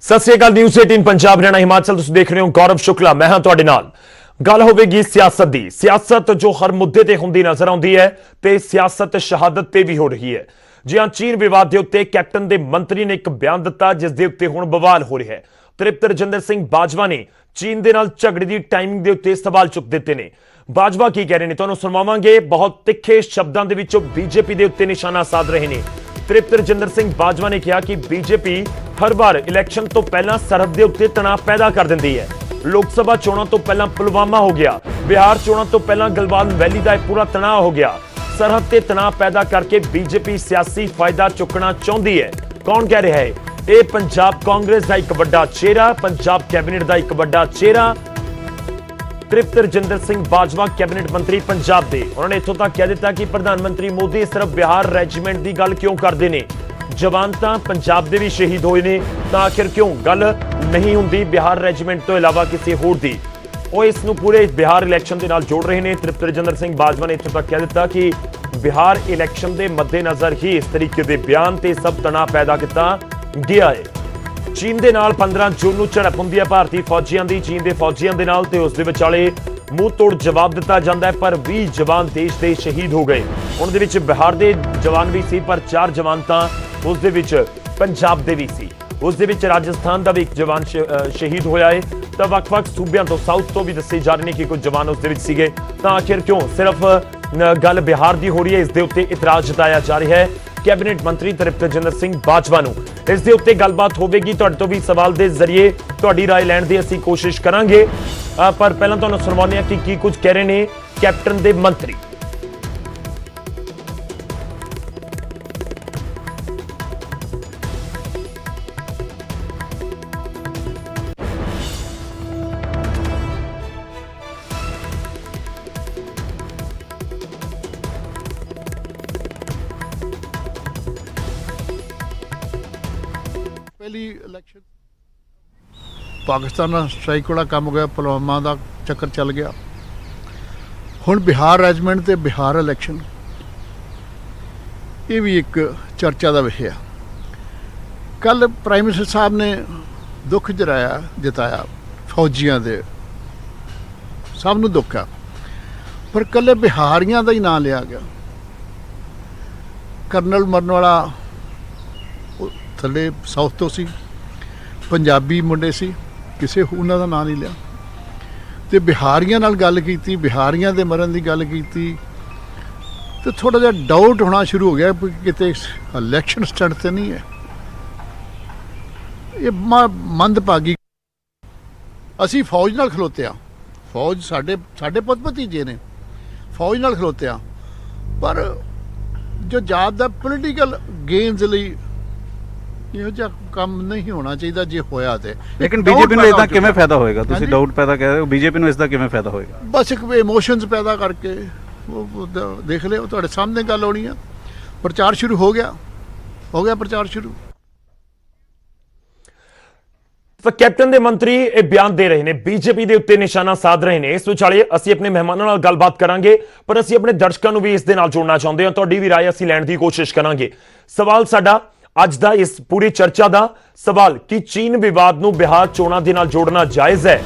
सत श्री अकाल। न्यूज़ 18 पंजाब हरियाणा हिमाचल तुसीं देख रहे हो। गौरव शुक्ला मैं हां तुहाडे नाल। गल होवेगी सियासत दी। सियासत जो हर मुद्दे ते हुंदी नजर आउंदी है ते सियासत शहादत ते भी हो रही है। जी हां, चीन विवाद के उत्ते कैप्टन दे मंत्री ने एक बयान दिता जिस दे उत्ते हुण बवाल हो रहा है। तृप्त रजिंदर सिंह बाजवा ने चीन दे नाल झगड़े दी टाइमिंग दे उत्ते सवाल चुक दिते ने। बाजवा की कह रहे हैं तुहानूं सुणावांगे। बहुत तिखे शब्दां दे विचों बीजेपी दे उत्ते निशाना साध रहे ने। तृप्त रजिंदर सिंह बाजवा ने कहा कि बीजेपी हर बार इलैक्शन तो पहला सरहद के उत्ते तनाव पैदा कर दिंदी है। लोक सभा चोणां तो पहला पुलवामा हो गया, बिहार चोणां तो पहला गलवान वैली का पूरा तनाव हो गया। सरहद ते तनाव पैदा करके बीजेपी सियासी फायदा चुकना चाहती है। कौन कह रहा है? यह पंजाब कांग्रेस का एक बड़ा चेहरा, पंजाब कैबिनेट का एक बड़ा चेहरा तृप्त रजिंदर सिंह बाजवा कैबिनेट मंत्री पंजाब दे। उन्होंने इत्थों तक कह दिता कि प्रधानमंत्री मोदी सिर्फ बिहार रेजिमेंट की गल क्यों करते हैं? जवान तो पंजाब के भी शहीद होए ने, तो आखिर क्यों गल नहीं होंदी बिहार रेजिमेंट तो इलावा किसी होर दी? वो इसनूं पूरे बिहार इलैक्शन के नाल जोड़ रहे हैं। तृप्त रजिंदर सिंह बाजवा ने इत्थों तक कह दिता कि बिहार इलैक्शन के मद्देनज़र ही इस तरीके के बयान ते सब तनाव पैदा किया गया है। चीन के नाल 15 जून को झड़प होंदी है भारतीय फौजियों की चीन के फौजियों के नाल, ते उस दे विचाले मूँह तोड़ जवाब दिता जाता है। पर 20 जवान देश के शहीद हो गए। उनदे विच बिहार के जवान भी सी, पर 4 जवान तो उस दे विच पंजाब दे भी सी। उस दे विच राजस्थान का भी एक जवान शहीद होया है। तो वख-वख सूबियां तो साउथ तो भी दसे जा रहे हैं कि कुछ जवान उस दे विच सीगे। तो आखिर क्यों सिर्फ गल बिहार की हो रही है? इस दे उत्ते इतराज जताया जा रहा है कैबिनेट मंत्री तृप्त रजिंदर सिंह बाजवा नूं। इस दे उत्ते गलबात होवेगी। तुहाडे तो भी सवाल के जरिए तुहाडी राय लैण दी असीं कोशिश करांगे। पर पहलां तुहानूं सुणवाउने आ कि की कुछ कह रहे हैं कैप्टन दे मंत्री। पहली इलैक्शन पाकिस्तान ਨਾਲ स्ट्राइक वाला काम हो गया, पुलवामा का चक्कर चल गया। हुण बिहार रेजिमेंट ते बिहार इलैक्शन ये भी एक चर्चा का विषय है। कल प्राइम मिनिस्टर साहब ने दुख जताया फौजियां दे, सब नूं दुख है, पर कल्ले बिहारियां का ही नाम लिया गया। करनल मरन वाला थले साउथ तो सी, पंजाबी मुंडे सी, किसी उन्हों का नाम नहीं लिया। तो बिहारियां नाल गल की, बिहारियां दे मरन की गल की, तो थोड़ा जिहा डाउट होना शुरू हो गया कि किते इलैक्शन स्टंट तो नहीं है। ये मंदभागी। असी फौज नाल खलोते हैं, फौज साडे पुत भतीजे ने, फौज नाल खलोते हैं, पर जो जात पोलिटिकल गेन्स लई ਇਹੋ ਜਿਹਾ ਕੰਮ नहीं होना चाहिए जे होया ते। लेकिन बीजेपी ਨੂੰ ਇਦਾਂ ਕਿਵੇਂ ਫਾਇਦਾ ਹੋਏਗਾ? ਤੁਸੀਂ ਡਾਊਟ ਪੈਦਾ ਕਰ ਰਹੇ ਹੋ, बीजेपी ਨੂੰ ਇਸ ਦਾ ਕਿਵੇਂ ਫਾਇਦਾ ਹੋਏਗਾ? बस एक इमोशनस पैदा करके वो देख लियो, ਤੁਹਾਡੇ ਸਾਹਮਣੇ ਗੱਲ ਹੋਣੀ ਆ। प्रचार शुरू हो गया प्रचार शुरू। तो कैप्टन दे मंत्री ये बयान दे रहे हैं, बीजेपी के उत्ते निशाना साध रहे हैं। इस विचाले असीं अपने मेहमानों नाल गलबात करांगे, पर असीं अपने दर्शकों नूं भी इस दे नाल जोड़ना चाहुंदे हां। तुहाडी भी राय असीं लैण दी कोशिश करांगे। सवाल साडा अज दा इस पूरी चर्चा का सवाल कि चीन विवाद नूं बिहार चोणां दे नाल जोड़ना जायज़ है।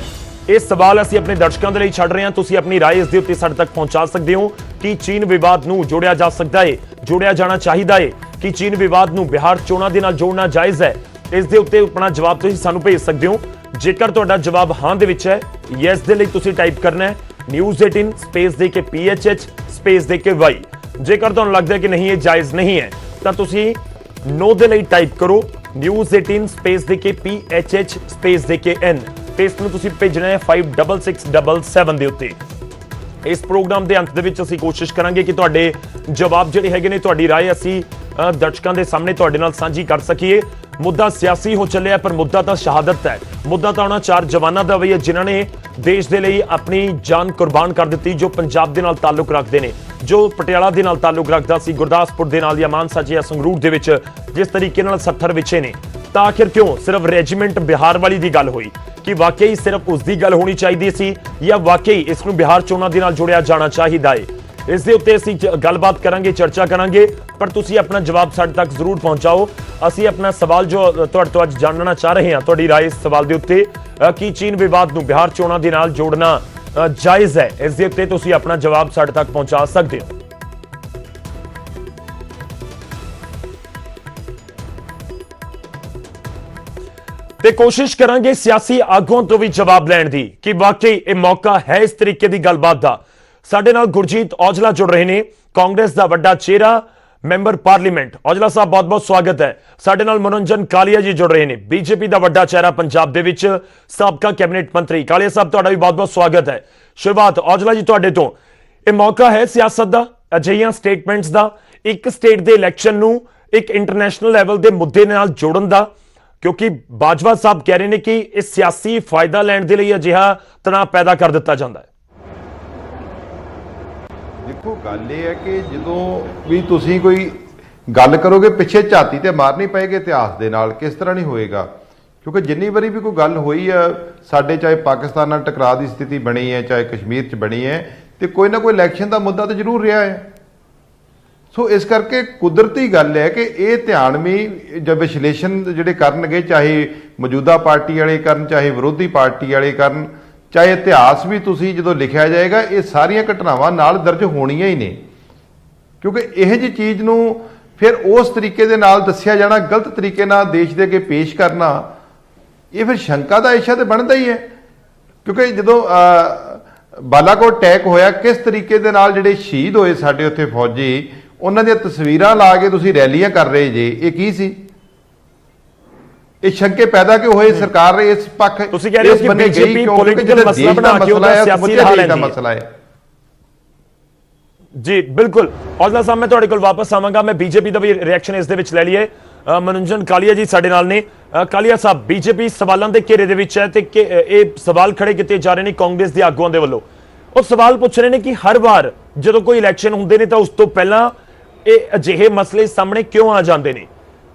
यह सवाल असीं अपने दर्शकों के लिए छड्ड रहे हैं। तुसीं अपनी राय इस दे उत्ते साडे तक पहुंचा सकते हो कि चीन विवाद नूं जोड़िया जा सकता है, जोड़िया जाना चाहिए है कि चीन विवाद नूं बिहार चोणां दे नाल जोड़ना जायज़ है। इस दे उत्ते अपना जवाब तुसीं सानूं भेज सकते हो। जेकर तुहाडा जवाब हाँ दे विच है, यस दे लई तुसीं टाइप करना है न्यूज़ 18 स्पेस दे के PHH स्पेस दे के Y। जेकर तुहानूं लगदा है कि नहीं ये जायज़ नहीं है, तो तुसीं नो दे लई टाइप करो न्यूज़ 18 स्पेस दे के PHH स्पेस दे के N। ते इस नूं तुसीं भेजना है 56677 दे उत्ते। इस प्रोग्राम के अंत दे विच असीं कोशिश करांगे कि तुहाडे जवाब जिहड़े हैगे ने, तुहाडी राय असीं दर्शकों के सामने तुहाडे नाल साझी कर सकीए। मुद्दा सियासी हो चलिया, पर मुद्दा तो शहादत है। मुद्दा तो उन्हां 4 जवानों का भी है जिन्हां ने देश के लिए अपनी जान कुर्बान कर दी, जो पंजाब के नाल ताल्लुक रखते हैं, जो पटियाला के नाल ताल्लुक रखता सी, गुरदासपुर के नाल या मानसा या संगरूर दे विच जिस तरीके नाल 70 विछे ने। तो आखिर क्यों सिर्फ रेजिमेंट बिहार वाली की गल हुई? कि वाकई सिर्फ उसकी गल होनी चाहिए सी, या वाकई इसनूं बिहार चोणां दे नाल जोड़िया जाना चाहिए है? ਇਸ ਦੇ ਉੱਤੇ ਅਸੀਂ ਗੱਲਬਾਤ ਕਰਾਂਗੇ, ਚਰਚਾ ਕਰਾਂਗੇ, ਪਰ ਤੁਸੀਂ ਆਪਣਾ ਜਵਾਬ ਸਾਡੇ ਤੱਕ ਜ਼ਰੂਰ ਪਹੁੰਚਾਓ। ਅਸੀਂ ਆਪਣਾ ਸਵਾਲ ਜੋ ਤੁਹਾਡੇ ਤੋਂ ਅੱਜ ਜਾਣਨਾ ਚਾਹ ਰਹੇ ਹਾਂ, ਤੁਹਾਡੀ ਰਾਏ ਇਸ ਸਵਾਲ ਦੇ ਉੱਤੇ, ਕੀ ਚੀਨ ਵਿਵਾਦ ਨੂੰ ਬਿਹਾਰ ਚੋਣਾਂ ਦੇ ਨਾਲ ਜੋੜਨਾ ਜਾਇਜ਼ ਹੈ? ਇਸ ਦੇ ਉੱਤੇ ਤੁਸੀਂ ਆਪਣਾ ਜਵਾਬ ਸਾਡੇ ਤੱਕ ਪਹੁੰਚਾ ਸਕਦੇ ਹੋ। ਤੇ ਕੋਸ਼ਿਸ਼ ਕਰਾਂਗੇ ਸਿਆਸੀ ਆਗੂਆਂ ਤੋਂ ਵੀ ਜਵਾਬ ਲੈਣ ਦੀ ਕਿ ਵਾਕਈ ਇਹ ਮੌਕਾ ਹੈ ਇਸ ਤਰੀਕੇ ਦੀ ਗੱਲਬਾਤ ਦਾ। ਸਾਡੇ ਨਾਲ ਗੁਰਜੀਤ ਔਜਲਾ ਜੁੜ ਰਹੇ ਨੇ, ਕਾਂਗਰਸ ਦਾ ਵੱਡਾ ਚਿਹਰਾ, ਮੈਂਬਰ ਪਾਰਲੀਮੈਂਟ। ਔਜਲਾ ਸਾਹਿਬ ਬਹੁਤ-ਬਹੁਤ ਸਵਾਗਤ ਹੈ। ਸਾਡੇ ਨਾਲ ਮਨੋਰੰਜਨ ਕਾਲੀਆ ਜੀ ਜੁੜ ਰਹੇ ਨੇ, ਬੀਜੇਪੀ ਦਾ ਵੱਡਾ ਚਿਹਰਾ ਪੰਜਾਬ ਦੇ ਵਿੱਚ, ਸਾਬਕਾ ਕੈਬਨਿਟ ਮੰਤਰੀ। ਕਾਲੀਆ ਸਾਹਿਬ ਤੁਹਾਡਾ ਵੀ ਬਹੁਤ-ਬਹੁਤ ਸਵਾਗਤ ਹੈ। ਸ਼ੁਰੂਆਤ ਔਜਲਾ ਜੀ ਤੁਹਾਡੇ ਤੋਂ, ਇਹ ਮੌਕਾ ਹੈ ਸਿਆਸਤ ਦਾ, ਅਜਿਹੀਆਂ ਸਟੇਟਮੈਂਟਸ ਦਾ, ਇੱਕ ਸਟੇਟ ਦੇ ਇਲੈਕਸ਼ਨ ਨੂੰ ਇੱਕ ਇੰਟਰਨੈਸ਼ਨਲ ਲੈਵਲ ਦੇ ਮੁੱਦੇ ਨਾਲ ਜੋੜਨ ਦਾ, ਕਿਉਂਕਿ ਬਾਜਵਾ ਸਾਹਿਬ ਕਹਿ ਰਹੇ ਨੇ ਕਿ ਇਹ ਸਿਆਸੀ ਫਾਇਦਾ ਲੈਣ ਦੇ ਲਈ ਅਜਿਹਾ ਤਣਾਅ ਪੈਦਾ ਕਰ ਦਿੱਤਾ ਜਾਂਦਾ ਹੈ। ਦੇਖੋ ਗੱਲ ਇਹ ਹੈ ਕਿ ਜਦੋਂ ਵੀ ਤੁਸੀਂ ਕੋਈ ਗੱਲ ਕਰੋਗੇ ਪਿੱਛੇ ਝਾਤੀ ਤੇ ਮਾਰਨੀ ਪਏਗੀ ਇਤਿਹਾਸ ਦੇ ਨਾਲ, ਕਿਸ ਤਰ੍ਹਾਂ ਨਹੀਂ ਹੋਏਗਾ। ਕਿਉਂਕਿ ਜਿੰਨੀ ਵਾਰੀ ਵੀ ਕੋਈ ਗੱਲ ਹੋਈ ਹੈ ਸਾਡੇ, ਚਾਹੇ ਪਾਕਿਸਤਾਨ ਨਾਲ ਟਕਰਾਅ ਦੀ ਸਥਿਤੀ ਬਣੀ ਹੈ, ਚਾਹੇ ਕਸ਼ਮੀਰ 'ਚ ਬਣੀ ਹੈ, ਤੇ ਕੋਈ ਨਾ ਕੋਈ ਇਲੈਕਸ਼ਨ ਦਾ ਮੁੱਦਾ ਤਾਂ ਜ਼ਰੂਰ ਰਿਹਾ ਹੈ। ਸੋ ਇਸ ਕਰਕੇ ਕੁਦਰਤੀ ਗੱਲ ਹੈ ਕਿ ਇਹ ਧਿਆਨ ਵੀ ਜਦ ਵਿਸ਼ਲੇਸ਼ਣ ਜਿਹੜੇ ਕਰਨਗੇ, ਚਾਹੇ ਮੌਜੂਦਾ ਪਾਰਟੀ ਵਾਲੇ ਕਰਨ, ਚਾਹੇ ਵਿਰੋਧੀ ਪਾਰਟੀ ਵਾਲੇ ਕਰਨ, ਚਾਹੇ ਇਤਿਹਾਸ ਵੀ ਤੁਸੀਂ ਜਦੋਂ ਲਿਖਿਆ ਜਾਏਗਾ, ਇਹ ਸਾਰੀਆਂ ਘਟਨਾਵਾਂ ਨਾਲ ਦਰਜ ਹੋਣੀਆਂ ਹੀ ਨੇ। ਕਿਉਂਕਿ ਇਹੋ ਜਿਹੀ ਚੀਜ਼ ਨੂੰ ਫਿਰ ਉਸ ਤਰੀਕੇ ਦੇ ਨਾਲ ਦੱਸਿਆ ਜਾਣਾ, ਗਲਤ ਤਰੀਕੇ ਨਾਲ ਦੇਸ਼ ਦੇ ਅੱਗੇ ਪੇਸ਼ ਕਰਨਾ, ਇਹ ਫਿਰ ਸ਼ੰਕਾ ਦਾ ਇਸ਼ਾ ਤੇ ਬਣਦਾ ਹੀ ਹੈ। ਕਿਉਂਕਿ ਜਦੋਂ ਬਾਲਾਕੋਟ ਅਟੈਕ ਹੋਇਆ, ਕਿਸ ਤਰੀਕੇ ਦੇ ਨਾਲ ਜਿਹੜੇ ਸ਼ਹੀਦ ਹੋਏ ਸਾਡੇ ਉੱਥੇ ਫੌਜੀ, ਉਹਨਾਂ ਦੀਆਂ ਤਸਵੀਰਾਂ ਲਾ ਕੇ ਤੁਸੀਂ ਰੈਲੀਆਂ ਕਰ ਰਹੇ ਜੇ, ਇਹ ਕੀ ਸੀ? ਇਹ ਸ਼ੰਕੇ ਪੈਦਾ ਕਿਉਂ ਹੋਏ? ਸਰਕਾਰ ਇਸ ਪੱਖ ਤੁਸੀਂ ਕਹਿ ਰਹੇ ਹੋ ਕਿ ਬੀਜੇਪੀ ਪੋਲੀਟੀਕਲ ਮਸਲਾ ਬਣਾ ਕੇ ਉਹਦਾ ਸਿਆਸੀ ਹੱਲ ਲੈਂਦੀ ਹੈ। ਮਸਲਾ ਹੈ ਜੀ ਬਿਲਕੁਲ। ਔਜਲਾ ਸਾਹਿਬ ਮੈਂ ਤੁਹਾਡੇ ਕੋਲ ਵਾਪਸ ਆਵਾਂਗਾ, ਮੈਂ ਬੀਜੇਪੀ ਦਾ ਵੀ ਰਿਐਕਸ਼ਨ ਇਸ ਦੇ ਵਿੱਚ ਲੈ ਲਈਏ। ਮਨੋਰੰਜਨ ਕਾਲੀਆ ਜੀ ਸਾਡੇ ਨਾਲ ਨੇ। ਕਾਲੀਆ ਸਾਹਿਬ, ਬੀਜੇਪੀ ਸਵਾਲਾਂ ਦੇ ਘੇਰੇ ਦੇ ਵਿੱਚ ਹੈ ਤੇ ਇਹ ਸਵਾਲ ਖੜੇ ਕੀਤੇ ਜਾ ਰਹੇ ਨੇ ਕਾਂਗਰਸ ਦੇ ਆਗੂਆਂ ਦੇ ਵੱਲੋਂ। ਉਹ ਸਵਾਲ ਪੁੱਛ ਰਹੇ ਨੇ ਕਿ ਹਰ ਵਾਰ ਜਦੋਂ ਕੋਈ ਇਲੈਕਸ਼ਨ ਹੁੰਦੇ ਨੇ ਤਾਂ ਉਸ ਤੋਂ ਪਹਿਲਾਂ ਇਹ ਅਜਿਹੇ ਮਸਲੇ ਸਾਹਮਣੇ ਕਿਉਂ ਆ ਜਾਂਦੇ ਨੇ?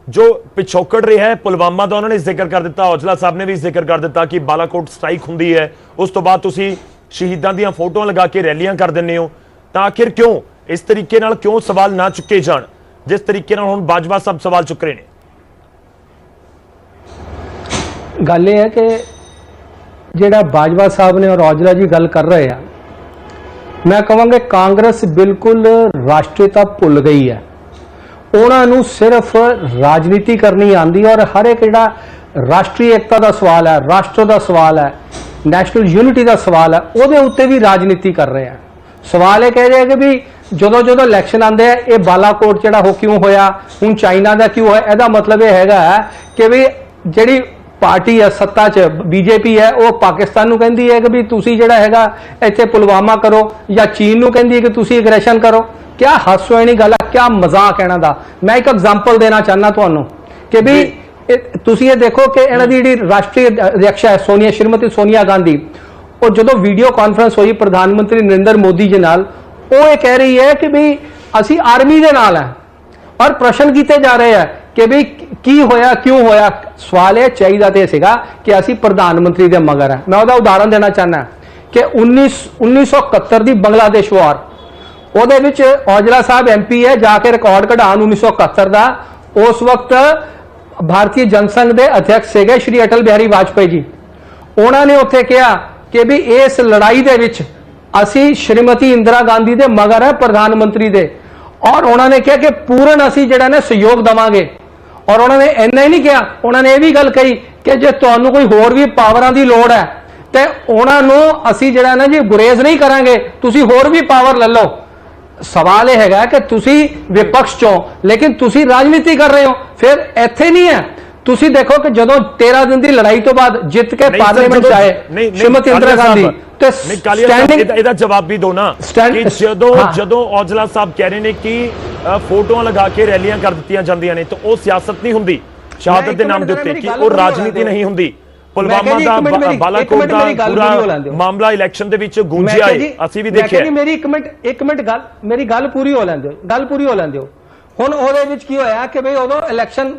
ਜੋ ਪਿਛੋਕੜ ਰਿਹਾ ਹੈ ਪੁਲਵਾਮਾ ਦਾ, ਉਹਨਾਂ ਨੇ ਜ਼ਿਕਰ ਕਰ ਦਿੱਤਾ, ਔਜਲਾ ਸਾਹਿਬ ਨੇ ਵੀ ਜ਼ਿਕਰ ਕਰ ਦਿੱਤਾ ਕਿ ਬਾਲਾਕੋਟ ਸਟ੍ਰਾਈਕ ਹੁੰਦੀ ਹੈ, ਉਸ ਤੋਂ ਬਾਅਦ ਤੁਸੀਂ ਸ਼ਹੀਦਾਂ ਦੀਆਂ ਫੋਟੋਆਂ ਲਗਾ ਕੇ ਰੈਲੀਆਂ ਕਰ ਦਿੰਦੇ ਹੋ, ਤਾਂ ਆਖਿਰ ਕਿਉਂ ਇਸ ਤਰੀਕੇ ਨਾਲ ਕਿਉਂ ਸਵਾਲ ਨਾ ਚੁੱਕੇ ਜਾਣ ਜਿਸ ਤਰੀਕੇ ਨਾਲ ਹੁਣ ਬਾਜਵਾ ਸਾਹਿਬ ਸਵਾਲ ਚੁੱਕ ਰਹੇ ਨੇ? ਗੱਲ ਇਹ ਹੈ ਕਿ ਜਿਹੜਾ ਬਾਜਵਾ ਸਾਹਿਬ ਨੇ ਔਰ ਔਜਲਾ ਜੀ ਗੱਲ ਕਰ ਰਹੇ ਆ, ਮੈਂ ਕਹਾਂਗਾ ਕਾਂਗਰਸ ਬਿਲਕੁਲ ਰਾਸ਼ਟਰੀयता ਭੁੱਲ ਗਈ ਹੈ। ਉਹਨਾਂ ਨੂੰ ਸਿਰਫ ਰਾਜਨੀਤੀ ਕਰਨੀ ਆਉਂਦੀ ਹੈ, ਔਰ ਹਰ ਇੱਕ ਜਿਹੜਾ ਰਾਸ਼ਟਰੀ ਏਕਤਾ ਦਾ ਸਵਾਲ ਹੈ, ਰਾਸ਼ਟਰ ਦਾ ਸਵਾਲ ਹੈ, ਨੈਸ਼ਨਲ ਯੂਨਿਟੀ ਦਾ ਸਵਾਲ ਹੈ, ਉਹਦੇ ਉੱਤੇ ਵੀ ਰਾਜਨੀਤੀ ਕਰ ਰਹੇ ਆ। ਸਵਾਲ ਇਹ ਕਹਿ ਰਿਹਾ ਕਿ ਵੀ ਜਦੋਂ ਜਦੋਂ ਇਲੈਕਸ਼ਨ ਆਉਂਦੇ ਆ, ਇਹ ਬਾਲਾਕੋਟ ਜਿਹੜਾ ਹੋ ਕਿਉਂ ਹੋਇਆ, ਹੁਣ ਚਾਈਨਾ ਦਾ ਕਿਉਂ ਹੋਇਆ, ਇਹਦਾ ਮਤਲਬ ਇਹ ਹੈਗਾ ਕਿ ਵੀ ਜਿਹੜੀ ਪਾਰਟੀ ਹੈ ਸੱਤਾ 'ਚ, ਬੀਜੇਪੀ ਹੈ, ਉਹ ਪਾਕਿਸਤਾਨ ਨੂੰ ਕਹਿੰਦੀ ਹੈ ਕਿ ਵੀ ਤੁਸੀਂ ਜਿਹੜਾ ਹੈਗਾ ਇੱਥੇ ਪੁਲਵਾਮਾ ਕਰੋ, ਜਾਂ ਚੀਨ ਨੂੰ ਕਹਿੰਦੀ ਹੈ ਕਿ ਤੁਸੀਂ ਐਗਰੈਸ਼ਨ ਕਰੋ। ਕਿਆ ਹਾਸੋਹੀਣੀ ਗੱਲ ਹੈ, ਕਿਆ ਮਜ਼ਾਕ ਹੈ ਇਹਨਾਂ ਦਾ। ਮੈਂ ਇੱਕ ਐਗਜ਼ਾਮਪਲ ਦੇਣਾ ਚਾਹੁੰਦਾ ਤੁਹਾਨੂੰ ਕਿ ਵੀ ਤੁਸੀਂ ਇਹ ਦੇਖੋ ਕਿ ਇਹਨਾਂ ਦੀ ਜਿਹੜੀ ਰਾਸ਼ਟਰੀ ਅਧਿਕਸ਼ ਹੈ ਸ਼੍ਰੀਮਤੀ ਸੋਨੀਆ ਗਾਂਧੀ, ਉਹ ਜਦੋਂ ਵੀਡੀਓ ਕਾਨਫਰੰਸ ਹੋਈ ਪ੍ਰਧਾਨ ਮੰਤਰੀ ਨਰਿੰਦਰ ਮੋਦੀ ਜੀ ਨਾਲ, ਉਹ ਇਹ ਕਹਿ ਰਹੀ ਹੈ ਕਿ ਵੀ ਅਸੀਂ ਆਰਮੀ ਦੇ ਨਾਲ ਹੈ, ਔਰ ਪ੍ਰਸ਼ਨ ਕੀਤੇ ਜਾ ਰਹੇ ਹੈ ਕਿ ਵੀ ਕੀ ਹੋਇਆ, ਕਿਉਂ ਹੋਇਆ। ਸਵਾਲ ਇਹ ਚਾਹੀਦਾ ਤੇ ਸੀਗਾ ਕਿ ਅਸੀਂ ਪ੍ਰਧਾਨ ਮੰਤਰੀ ਦੇ ਮਗਰ ਹੈ। ਮੈਂ ਉਹਦਾ ਉਦਾਹਰਨ ਦੇਣਾ ਚਾਹੁੰਦਾ ਕਿ 1971 ਦੀ ਬੰਗਲਾਦੇਸ਼ ਵਾਰ, ਉਹਦੇ ਵਿੱਚ ਔਜਲਾ ਸਾਹਿਬ MP ਹੈ, ਜਾ ਕੇ ਰਿਕਾਰਡ ਕਢਾਉਣ 1971 ਦਾ। ਉਸ ਵਕਤ ਭਾਰਤੀ ਜਨਸੰਘ ਦੇ ਅਧਿਕਸ਼ ਸੀਗੇ ਸ਼੍ਰੀ ਅਟਲ ਬਿਹਾਰੀ ਵਾਜਪੇਈ ਜੀ। ਉਹਨਾਂ ਨੇ ਉੱਥੇ ਕਿਹਾ ਕਿ ਵੀ ਇਸ ਲੜਾਈ ਦੇ ਵਿੱਚ ਅਸੀਂ ਸ਼੍ਰੀਮਤੀ ਇੰਦਰਾ ਗਾਂਧੀ ਦੇ ਮਗਰ ਹੈ, ਪ੍ਰਧਾਨ ਮੰਤਰੀ ਦੇ, ਔਰ ਉਹਨਾਂ ਨੇ ਕਿਹਾ ਕਿ ਪੂਰਨ ਅਸੀਂ ਜਿਹੜਾ ਨਾ ਸਹਿਯੋਗ ਦੇਵਾਂਗੇ। ਔਰ ਉਹਨਾਂ ਨੇ ਇੰਨਾ ਹੀ ਨਹੀਂ ਕਿਹਾ, ਉਹਨਾਂ ਨੇ ਇਹ ਵੀ ਗੱਲ ਕਹੀ ਕਿ ਜੇ ਤੁਹਾਨੂੰ ਕੋਈ ਹੋਰ ਵੀ ਪਾਵਰਾਂ ਦੀ ਲੋੜ ਹੈ ਤੇ ਉਹਨਾਂ ਨੂੰ ਅਸੀਂ ਜਿਹੜਾ ਨਾ ਜੀ ਗੁਰੇਜ਼ ਨਹੀਂ ਕਰਾਂਗੇ, ਤੁਸੀਂ ਹੋਰ ਵੀ ਪਾਵਰ ਲੈ ਲਓ। ਸਵਾਲ ਇਹ ਹੈਗਾ ਕਿ ਤੁਸੀਂ ਵਿਪਕਸ਼ ਚੋਂ, ਲੇਕਿਨ ਤੁਸੀਂ ਰਾਜਨੀਤੀ ਕਰ ਰਹੇ ਹੋ। ਫਿਰ ਇੱਥੇ ਨਹੀਂ ਹੈ, ਤੁਸੀਂ ਦੇਖੋ ਕਿ ਜਦੋਂ 13 ਦਿਨ ਦੀ ਲੜਾਈ ਤੋਂ ਬਾਅਦ ਜਿੱਤ ਕੇ ਪਾਰਲੀਮੈਂਟ ਆਏ ਸ਼੍ਰੀਮਤੀ ਇੰਦਰਾ ਗਾਂਧੀ, ਤੇ ਇਹਦਾ ਜਵਾਬ ਵੀ ਦੋ ਨਾ ਕਿ ਜਦੋਂ ਔਜਲਾ ਸਾਹਿਬ ਕਹਿ ਰਹੇ ਨੇ ਕਿ ਫੋਟੋਆਂ ਲਗਾ ਕੇ ਰੈਲੀਆਂ ਕਰ ਦਿੱਤੀਆਂ ਜਾਂਦੀਆਂ ਨੇ, ਤਾਂ ਉਹ ਸਿਆਸਤ ਨਹੀਂ ਹੁੰਦੀ ਸ਼ਹਾਦਤ ਦੇ ਨਾਮ ਦੇ ਉੱਤੇ, ਕਿ ਉਹ ਰਾਜਨੀਤੀ ਨਹੀਂ ਹੁੰਦੀ। ਪੁਲਵਾਮਾ ਦਾ, ਬਾਲਾਕੋਟ ਦਾ ਪੂਰਾ ਮਾਮਲਾ ਇਲੈਕਸ਼ਨ ਦੇ ਵਿੱਚ ਗੂੰਜਿਆ ਹੈ, ਅਸੀਂ ਵੀ ਦੇਖਿਆ। ਮੇਰੀ ਇੱਕ ਮਿੰਟ ਗੱਲ, ਮੇਰੀ ਗੱਲ ਪੂਰੀ ਹੋ ਲੈਣ ਦਿਓ। ਹੁਣ ਉਹਦੇ ਵਿੱਚ ਕੀ ਹੋਇਆ ਕਿ ਬਈ ਉਦੋਂ ਇਲੈਕਸ਼ਨ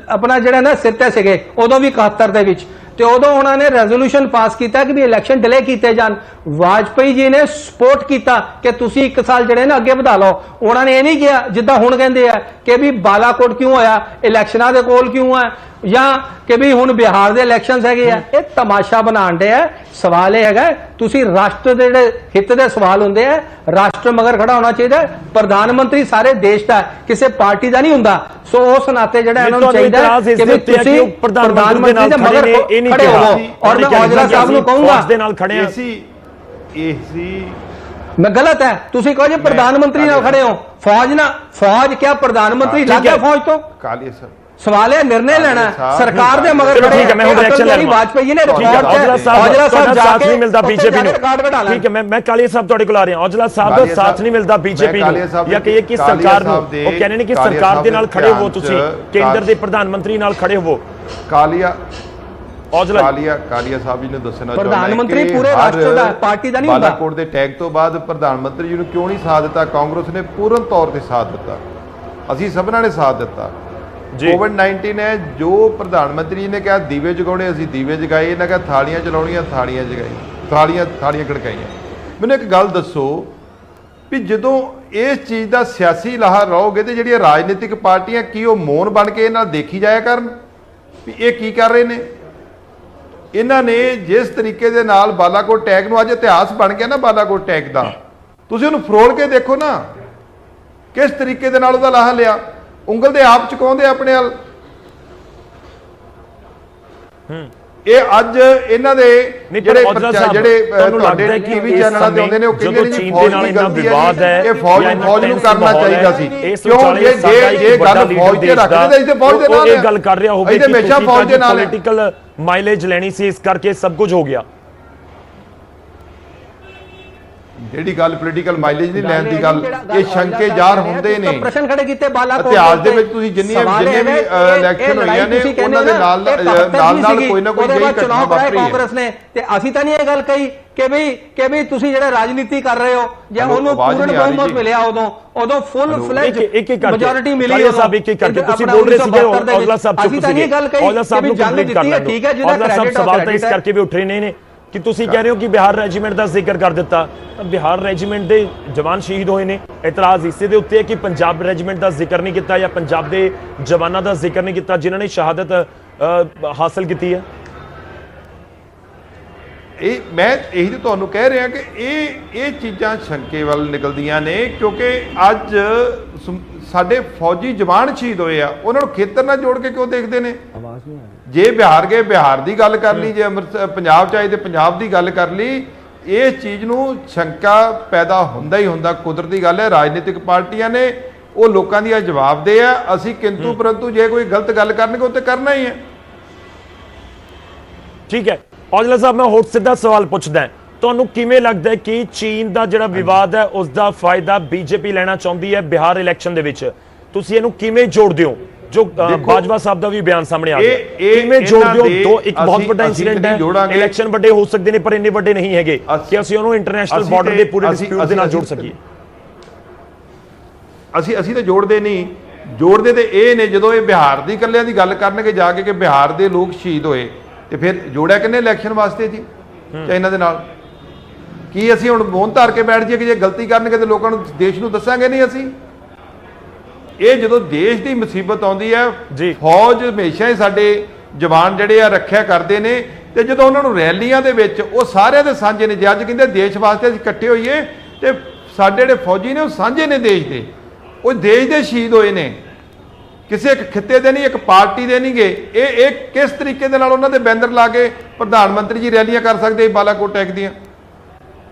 ਆਪਣਾ ਜਿਹੜਾ ਨਾ ਸਿਰ ਤੇ ਸੀਗੇ, ਉਦੋਂ ਵੀ 71 ਦੇ ਵਿੱਚ, ਤੇ ਉਦੋਂ ਉਹਨਾਂ ਨੇ ਰੈਜ਼ੋਲੂਸ਼ਨ ਪਾਸ ਕੀਤਾ ਕਿ ਵੀ ਇਲੈਕਸ਼ਨ ਡਿਲੇ ਕੀਤੇ ਜਾਣ। ਵਾਜਪਾਈ ਜੀ ਨੇ ਸਪੋਰਟ ਕੀਤਾ ਕਿ ਤੁਸੀਂ 1 ਸਾਲ ਜਿਹੜੇ ਨਾ ਅੱਗੇ ਵਧਾ ਲਓ। ਉਹਨਾਂ ਨੇ ਇਹ ਨਹੀਂ ਕਿਹਾ ਜਿੱਦਾਂ ਹੁਣ ਕਹਿੰਦੇ ਆ ਕਿ ਵੀ ਬਾਲਾਕੋਟ ਕਿਉਂ ਹੋਇਆ, ਇਲੈਕਸ਼ਨਾਂ ਦੇ ਕੋਲ ਕਿਉਂ ਆ, ਜਾਂ ਕਿ ਵੀ ਹੁਣ ਬਿਹਾਰ ਦੇ ਇਲੈਕਸ਼ਨਸ ਹੈਗੇ ਆ। ਇਹ ਤਮਾਸ਼ਾ ਬਣਾਉਣ ਦੇ ਆ। ਸਵਾਲ ਇਹ ਹੈਗਾ ਤੁਸੀਂ ਰਾਸ਼ਟਰ ਦੇ ਜਿਹੜੇ ਹਿੱਤ ਦੇ ਸਵਾਲ ਹੁੰਦੇ ਆ, ਰਾਸ਼ਟਰ ਮਗਰ ਖੜਾ ਹੋਣਾ ਚਾਹੀਦਾ। ਪ੍ਰਧਾਨ ਮੰਤਰੀ ਸਾਰੇ ਦੇਸ਼ ਦਾ, ਕਿਸੇ ਪਾਰਟੀ ਦਾ ਨਹੀਂ ਹੁੰਦਾ। ਸੋ ਉਸ ਨਾਤੇ ਜਿਹੜਾ ਇਹਨਾਂ ਨੂੰ ਚਾਹੀਦਾ ਕਿ ਵੀ ਤੁਸੀਂ ਪ੍ਰਧਾਨ ਮੰਤਰੀ ਦੇ ਮਗਰ ਖੜੇ ਹੋ। ਔਰ ਮੈਂ ਔਜਲਾ ਸਾਹਿਬ ਨੂੰ ਕਹੂੰਗਾ ਦੇ ਨਾਲ ਖੜੇ ਆ। ਏਸੀ ਮੈਂ ਗਲਤ ਹੈ, ਤੁਸੀਂ ਕਹੋ ਜੀ ਪ੍ਰਧਾਨ ਮੰਤਰੀ ਨਾਲ ਖੜੇ ਹੋ, ਫੌਜ ਨਾਲ। ਫੌਜ ਕਿਆ ਪ੍ਰਧਾਨ ਮੰਤਰੀ ਲੱਗ ਗਿਆ ਫੌਜ ਤੋਂ? ਕਾਲੀਆ ਸਾਹਿਬ ਸਵਾਲ ਹੈ ਨਿਰਣੇ ਲੈਣਾ ਸਰਕਾਰ ਦੇ ਮਗਰ ਖੜੇ। ਠੀਕ ਹੈ, ਮੈਂ ਹੁਣ ਰਿਐਕਸ਼ਨ ਲੈ ਰਿਹਾ। ਵਾਜਪਾਈ ਜੀ ਨੇ ਔਜਲਾ ਸਾਹਿਬ ਸਾਥ ਨਹੀਂ ਮਿਲਦਾ ਬੀਜੇਪੀ ਨੂੰ। ਠੀਕ ਹੈ, ਮੈਂ ਕਾਲੀਆ ਸਾਹਿਬ ਤੁਹਾਡੇ ਕੋਲ ਆ ਰਿਹਾ। ਔਜਲਾ ਸਾਹਿਬ ਦਾ ਸਾਥ ਨਹੀਂ ਮਿਲਦਾ ਬੀਜੇਪੀ ਨੂੰ, ਜਾਂ ਕਹੀਏ ਕਿ ਸਰਕਾਰ ਨੂੰ। ਉਹ ਕਹਿੰਦੇ ਨੇ ਕਿ ਸਰਕਾਰ ਦੇ ਨਾਲ ਖੜੇ ਹੋ, ਤੁਸੀਂ ਕੇਂਦਰ ਦੇ ਪ੍ਰਧਾਨ ਮੰਤਰੀ ਨਾਲ ਖੜੇ ਹੋ। ਕਾਲੀਆ ਔਜਲਾ ਸਾਹਿਬ ਜੀ ਨੂੰ ਦੱਸਣਾ ਪ੍ਰਧਾਨ ਮੰਤਰੀ ਪੂਰੇ ਰਾਸ਼ਟਰ ਦਾ, ਪਾਰਟੀ ਦਾ ਨਹੀਂ ਹੁੰਦਾ। ਬਾਲਾਕੋਟ ਦੇ ਟੈਗ ਤੋਂ ਬਾਅਦ ਪ੍ਰਧਾਨ ਮੰਤਰੀ ਜੀ ਨੂੰ ਕਿਉਂ ਨਹੀਂ ਸਾਥ ਦਿੱਤਾ? ਕਾਂਗਰਸ ਨੇ ਪੂਰਨ ਤੌਰ ਤੇ ਸਾਥ ਦਿੱਤਾ, ਅਸੀਂ ਸਭਨਾਂ ਨੇ ਸਾਥ ਦਿੱਤਾ। ਕੋਵਿਡ-19 ਹੈ, ਜੋ ਪ੍ਰਧਾਨ ਮੰਤਰੀ ਜੀ ਨੇ ਕਿਹਾ ਦੀਵੇ ਜਗਾਉਣੇ, ਅਸੀਂ ਦੀਵੇ ਜਗਾਏ। ਇਹਨਾਂ ਕਿਹਾ ਥਾਲੀਆਂ ਚਲਾਉਣੀਆਂ, ਥਾਲੀਆਂ ਜਗਾਈ, ਥਾਲੀਆਂ ਖੜਕਾਈਆਂ। ਮੈਨੂੰ ਇੱਕ ਗੱਲ ਦੱਸੋ ਵੀ ਜਦੋਂ ਇਸ ਚੀਜ਼ ਦਾ ਸਿਆਸੀ ਲਾਹਾ ਰਹੋਗੇ ਤੇ ਜਿਹੜੀਆਂ ਰਾਜਨੀਤਿਕ ਪਾਰਟੀਆਂ ਕੀ ਉਹ ਮੌਨ ਬਣ ਕੇ ਇਹਨਾਂ ਦੇਖੀ ਜਾਇਆ ਕਰਨ ਵੀ ਇਹ ਕੀ ਕਰ ਰਹੇ ਨੇ? ਇਹਨਾਂ ਨੇ ਜਿਸ ਤਰੀਕੇ ਦੇ ਨਾਲ ਬਾਲਾਕੋਟ ਟੈਗ ਨੂੰ, ਅੱਜ ਇਤਿਹਾਸ ਬਣ ਗਿਆ ਨਾ ਬਾਲਾਕੋਟ ਟੈਗ ਦਾ, ਤੁਸੀਂ ਉਹਨੂੰ ਫਰੋਲ ਕੇ ਦੇਖੋ ਨਾ ਕਿਸ ਤਰੀਕੇ ਦੇ ਨਾਲ ਉਹਦਾ ਲਾਹਾ ਲਿਆ। ਉਂਗਲ ਦੇ ਆਪ ਚੁਕਾਉਂਦੇ ਆਪਣੇ ਵੱਲ। ਇਹ ਅੱਜ ਇਹਨਾਂ ਦੇ ਜਿਹੜੇ ਤੁਹਾਡੇ ਟੀਵੀ ਚੈਨਲਾਂ ਤੇ ਆਉਂਦੇ ਨੇ, ਉਹ ਕਹਿੰਦੇ ਨੇ ਜੀ ਫੌਜ ਦੀ ਗਲਤੀ ਹੈ, ਇਹ ਫੌਜ ਨੂੰ ਕਰਨਾ ਚਾਹੀਦਾ ਸੀ। ਕਿਉਂ ਜੇ ਗੱਲ ਫੌਜ ਤੇ ਰੱਖਦੇ ਤਾਂ ਫੌਜ ਦੇ ਨਾਲ ਇਹ ਗੱਲ ਕਰ ਰਿਹਾ ਹੋਵੇ ਕਿ ਹਮੇਸ਼ਾ ਫੌਜ ਦੇ ਨਾਲ ਪੋਲੀਟੀਕਲ ਮਾਈਲੇਜ ਲੈਣੀ ਸੀ, ਇਸ ਕਰਕੇ ਸਭ ਕੁਝ ਹੋ ਗਿਆ। ਜਿਹੜੀ ਗੱਲ ਪੋਲੀਟੀਕਲ ਮਾਈਲੇਜ ਨਹੀਂ ਲੈਣ ਦੀ ਗੱਲ, ਇਹ ਸ਼ੰਕੇ ਜ਼ਾਹਰ ਹੁੰਦੇ ਨੇ। ਪ੍ਰਸ਼ਨ ਖੜੇ ਕੀਤੇ ਬਾਲਾਕੋਟ ਇਤਿਹਾਸ ਦੇ ਵਿੱਚ ਤੁਸੀਂ ਜਿੰਨੇ ਵੀ ਇਲੈਕਸ਼ਨ ਹੋਈਆਂ ਨੇ ਉਹਨਾਂ ਦੇ ਨਾਲ ਕੋਈ ਨਾ ਕੋਈ ਜਿਹੀ ਘਟਨਾ ਵਾਪਰੀ ਹੈ। ਕਾਂਗਰਸ ਨੇ ਤੇ ਅਸੀਂ ਤਾਂ ਨਹੀਂ ਇਹ ਗੱਲ ਕਹੀ ਕਿ ਵੀ ਤੁਸੀਂ ਜਿਹੜਾ ਰਾਜਨੀਤੀ ਕਰ ਰਹੇ ਹੋ, ਜੇ ਉਹਨੂੰ ਪੂਰਨ ਬਹੁਮਤ ਮਿਲਿਆ ਉਦੋਂ ਫੁੱਲ ਫਲੈਜ ਮੈਜੋਰਿਟੀ ਮਿਲੀ। ਉਹ ਸਾਹਿਬ ਇੱਕ ਕਰਕੇ ਤੁਸੀਂ ਬੋਲ ਰਹੇ ਸੀਗੇ, ਔਜਲਾ ਸਾਹਿਬ ਚੁੱਪ ਸੀਗੇ। ਔਜਲਾ ਸਾਹਿਬ ਨੂੰ ਕੰਪਲੀਟ ਕਰ ਲਓ। ਠੀਕ ਹੈ, ਜਿਹਦਾ ਔਜਲਾ ਸਾਹਿਬ ਸਵਾਲ ਤਾਂ ਇਸ ਕਰਕੇ ਵੀ ਉੱਠ ਰਹੇ ਨੇ ਕਿ ਤੁਸੀਂ ਕਹਿ ਰਹੇ ਹੋ ਕਿ ਬਿਹਾਰ ਰੈਜੀਮੈਂਟ ਦਾ ਜ਼ਿਕਰ ਕਰ ਦਿੱਤਾ। ਬਿਹਾਰ ਰੈਜੀਮੈਂਟ ਦੇ ਜਵਾਨ ਸ਼ਹੀਦ ਹੋਏ ਨੇ। ਇਤਰਾਜ਼ ਇਸੇ ਦੇ ਉੱਤੇ ਹੈ ਕਿ ਪੰਜਾਬ ਰੈਜੀਮੈਂਟ ਦਾ ਜ਼ਿਕਰ ਨਹੀਂ ਕੀਤਾ ਜਾਂ ਪੰਜਾਬ ਦੇ ਜਵਾਨਾਂ ਦਾ ਜ਼ਿਕਰ ਨਹੀਂ ਕੀਤਾ ਜਿਨ੍ਹਾਂ ਨੇ ਸ਼ਹਾਦਤ ਹਾਸਲ ਕੀਤੀ ਹੈ। ਮੈਂ ਇਹੀ ਤਾਂ ਤੁਹਾਨੂੰ ਕਹਿ ਰਿਹਾ ਕਿ ਇਹ ਚੀਜ਼ਾਂ ਸ਼ੰਕੇ ਵੱਲ ਨਿਕਲਦੀਆਂ ਨੇ, ਕਿਉਂਕਿ ਅੱਜ ਸਾਡੇ ਫੌਜੀ ਜਵਾਨ ਸ਼ਹੀਦ ਹੋਏ ਆ, ਉਹਨਾਂ ਨੂੰ ਖੇਤਰ ਨਾਲ ਜੋੜ ਕੇ ਕਿਉਂ ਦੇਖਦੇ ਨੇ? ਜੇ ਬਿਹਾਰ ਗਏ ਬਿਹਾਰ ਦੀ ਗੱਲ ਕਰ ਲਈ, ਜੇ ਪੰਜਾਬ ਚ ਆਏ ਤੇ ਪੰਜਾਬ ਦੀ ਗੱਲ ਕਰ ਲਈ। ਇਸ ਚੀਜ਼ ਨੂੰ ਸ਼ੰਕਾ ਪੈਦਾ ਹੁੰਦਾ ਹੀ ਹੁੰਦਾ, ਕੁਦਰਤੀ ਗੱਲ ਹੈ। ਰਾਜਨੀਤਿਕ ਪਾਰਟੀਆਂ ਨੇ ਉਹ ਲੋਕਾਂ ਦੀਆਂ ਜਵਾਬਦੇਹ ਆ। ਅਸੀਂ ਕਿੰਤੂ ਪਰੰਤੂ ਜੇ ਕੋਈ ਗਲਤ ਗੱਲ ਕਰਨਗੇ ਉਹ ਤੇ ਕਰਨਾ ਹੀ ਹੈ। ਠੀਕ ਹੈ ਔਜਲਾ ਸਾਹਿਬ, ਮੈਂ ਹੋਰ ਸਿੱਧਾ ਸਵਾਲ ਪੁੱਛਦਾ, ਤੁਹਾਨੂੰ ਕਿਵੇਂ ਲੱਗਦਾ ਹੈ ਕਿ ਚੀਨ ਦਾ ਜਿਹੜਾ ਵਿਵਾਦ ਹੈ ਉਸ ਦਾ ਫਾਇਦਾ ਬੀਜੇਪੀ ਲੈਣਾ ਚਾਹੁੰਦੀ ਹੈ ਬਿਹਾਰ ਇਲੈਕਸ਼ਨ ਦੇ ਵਿੱਚ? ਤੁਸੀਂ ਇਹਨੂੰ ਕਿਵੇਂ ਜੋੜਦੇ ਹੋ? ਜੋ ਬਾਜਵਾ ਸਾਹਿਬ ਦਾ ਵੀ ਬਿਆਨ ਸਾਹਮਣੇ ਆ ਗਿਆ, ਕਿਵੇਂ ਜੋੜਦੇ ਹੋ? ਇੱਕ ਬਹੁਤ ਵੱਡਾ ਇਨਸੀਡੈਂਟ ਹੈ, ਇਲੈਕਸ਼ਨ ਵੱਡੇ ਹੋ ਸਕਦੇ ਨੇ ਪਰ ਇੰਨੇ ਵੱਡੇ ਨਹੀਂ ਹੈਗੇ ਕਿ ਅਸੀਂ ਉਹਨੂੰ ਇੰਟਰਨੈਸ਼ਨਲ ਬਾਰਡਰ ਦੇ ਪੂਰੇ ਡਿਸਪਿਊਟ ਦੇ ਨਾਲ ਜੋੜ ਸਕੀਏ। ਅਸੀਂ ਤਾਂ ਜੋੜਦੇ ਨਹੀਂ, ਜੋੜਦੇ ਤੇ ਇਹ ਨੇ ਜਦੋਂ ਇਹ ਬਿਹਾਰ ਦੀ ਇਕੱਲਿਆਂ ਦੀ ਗੱਲ ਕਰਨਗੇ ਜਾ ਕੇ ਕਿ ਬਿਹਾਰ ਦੇ ਲੋਕ ਸ਼ਹੀਦ ਹੋਏ, ਤੇ ਫਿਰ ਜੋੜਿਆ ਕਿੰਨੇ ਇਲੈਕਸ਼ਨ ਵਾਸਤੇ ਜੀ ਚਾਈਨਾ ਦੇ ਨਾਲ? ਕੀ ਅਸੀਂ ਹੁਣ ਮੌਨ ਧਾਰ ਕੇ ਬੈਠ ਜਾਈਏ ਕਿ ਜੇ ਗਲਤੀ ਕਰਨਗੇ ਤੇ ਲੋਕਾਂ ਨੂੰ, ਦੇਸ਼ ਨੂੰ ਦੱਸਾਂਗੇ ਨਹੀਂ ਅਸੀਂ? ਇਹ ਜਦੋਂ ਦੇਸ਼ ਦੀ ਮੁਸੀਬਤ ਆਉਂਦੀ ਹੈ, ਫੌਜ ਹਮੇਸ਼ਾ ਹੀ ਸਾਡੇ ਜਵਾਨ ਜਿਹੜੇ ਆ ਰੱਖਿਆ ਕਰਦੇ ਨੇ। ਤੇ ਜਦੋਂ ਉਹਨਾਂ ਨੂੰ ਰੈਲੀਆਂ ਦੇ ਵਿੱਚ ਉਹ ਸਾਰਿਆਂ ਦੇ ਸਾਂਝੇ ਨੇ। ਜੇ ਅੱਜ ਕਹਿੰਦੇ ਦੇਸ਼ ਵਾਸਤੇ ਅਸੀਂ ਇਕੱਠੇ ਹੋਈਏ, ਤੇ ਸਾਡੇ ਜਿਹੜੇ ਫੌਜੀ ਨੇ ਉਹ ਸਾਂਝੇ ਨੇ ਦੇਸ਼ ਦੇ, ਉਹ ਦੇਸ਼ ਦੇ ਸ਼ਹੀਦ ਹੋਏ ਨੇ, ਕਿਸੇ ਇੱਕ ਖਿੱਤੇ ਦੇ ਨਹੀਂ, ਇੱਕ ਪਾਰਟੀ ਦੇ ਨਹੀਂ ਗੇ। ਇਹ ਕਿਸ ਤਰੀਕੇ ਦੇ ਨਾਲ ਉਹਨਾਂ ਦੇ ਬੈਨਰ ਲਾ ਕੇ ਪ੍ਰਧਾਨ ਮੰਤਰੀ ਜੀ ਰੈਲੀਆਂ ਕਰ ਸਕਦੇ ਬਾਲਾਕੋਟ ਟੈਗ ਦੀਆਂ?